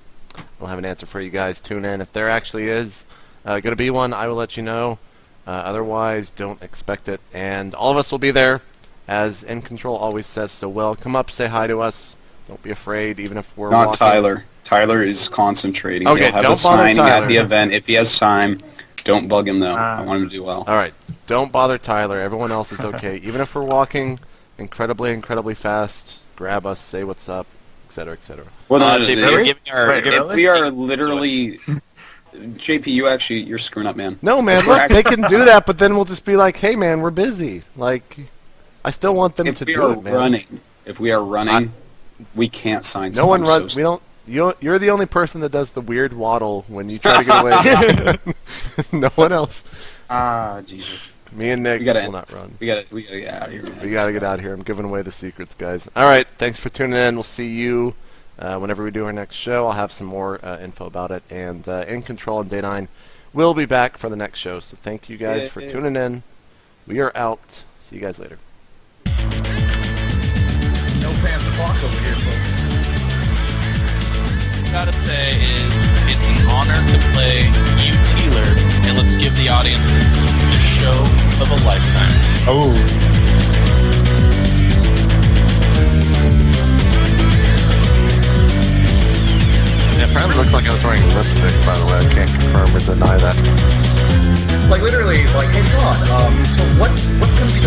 Speaker 1: We'll have an answer for you guys. Tune in. If there actually is going to be one, I will let you know. Otherwise, don't expect it. And all of us will be there, as In Control always says so well. Come up, say hi to us. Don't be afraid, even if we're
Speaker 2: Not
Speaker 1: walking.
Speaker 2: Tyler. Tyler is concentrating.
Speaker 1: Okay,
Speaker 2: He'll have
Speaker 1: don't
Speaker 2: a signing
Speaker 1: bother Tyler.
Speaker 2: at the event if he has time. Don't bug him, though. I want him to do well.
Speaker 1: All right. Don't bother Tyler. Everyone else is okay. Even if we're walking incredibly, incredibly fast, grab us, say what's up, etc., etc.
Speaker 2: Well,
Speaker 3: JP,
Speaker 2: we are literally... JP, you're screwing up, man.
Speaker 1: No, man, look, they can do that, but then we'll just be like, hey, man, we're busy. Like, I still want them to do it, man.
Speaker 2: If we are running, we can't sign
Speaker 1: No one
Speaker 2: someone
Speaker 1: runs. We don't. You're the only person that does the weird waddle when you try to get away. No one else.
Speaker 2: Jesus.
Speaker 1: Me and Nick will not run.
Speaker 2: We gotta get out of here, man.
Speaker 1: We gotta get out of here. I'm giving away the secrets, guys. All right, thanks for tuning in. We'll see you whenever we do our next show. I'll have some more info about it. And In Control and Day 9 will be back for the next show. So thank you guys for tuning in. We are out. See you guys later.
Speaker 6: No fans to talk over here, folks.
Speaker 4: Gotta say is it's an honor to play you Teeler, and let's give the audience the show of a lifetime.
Speaker 6: Oh.
Speaker 1: Yeah, apparently looks like I was wearing lipstick, by the way. I can't confirm or deny that.
Speaker 6: Like literally, like, hey Sean, so what's gonna be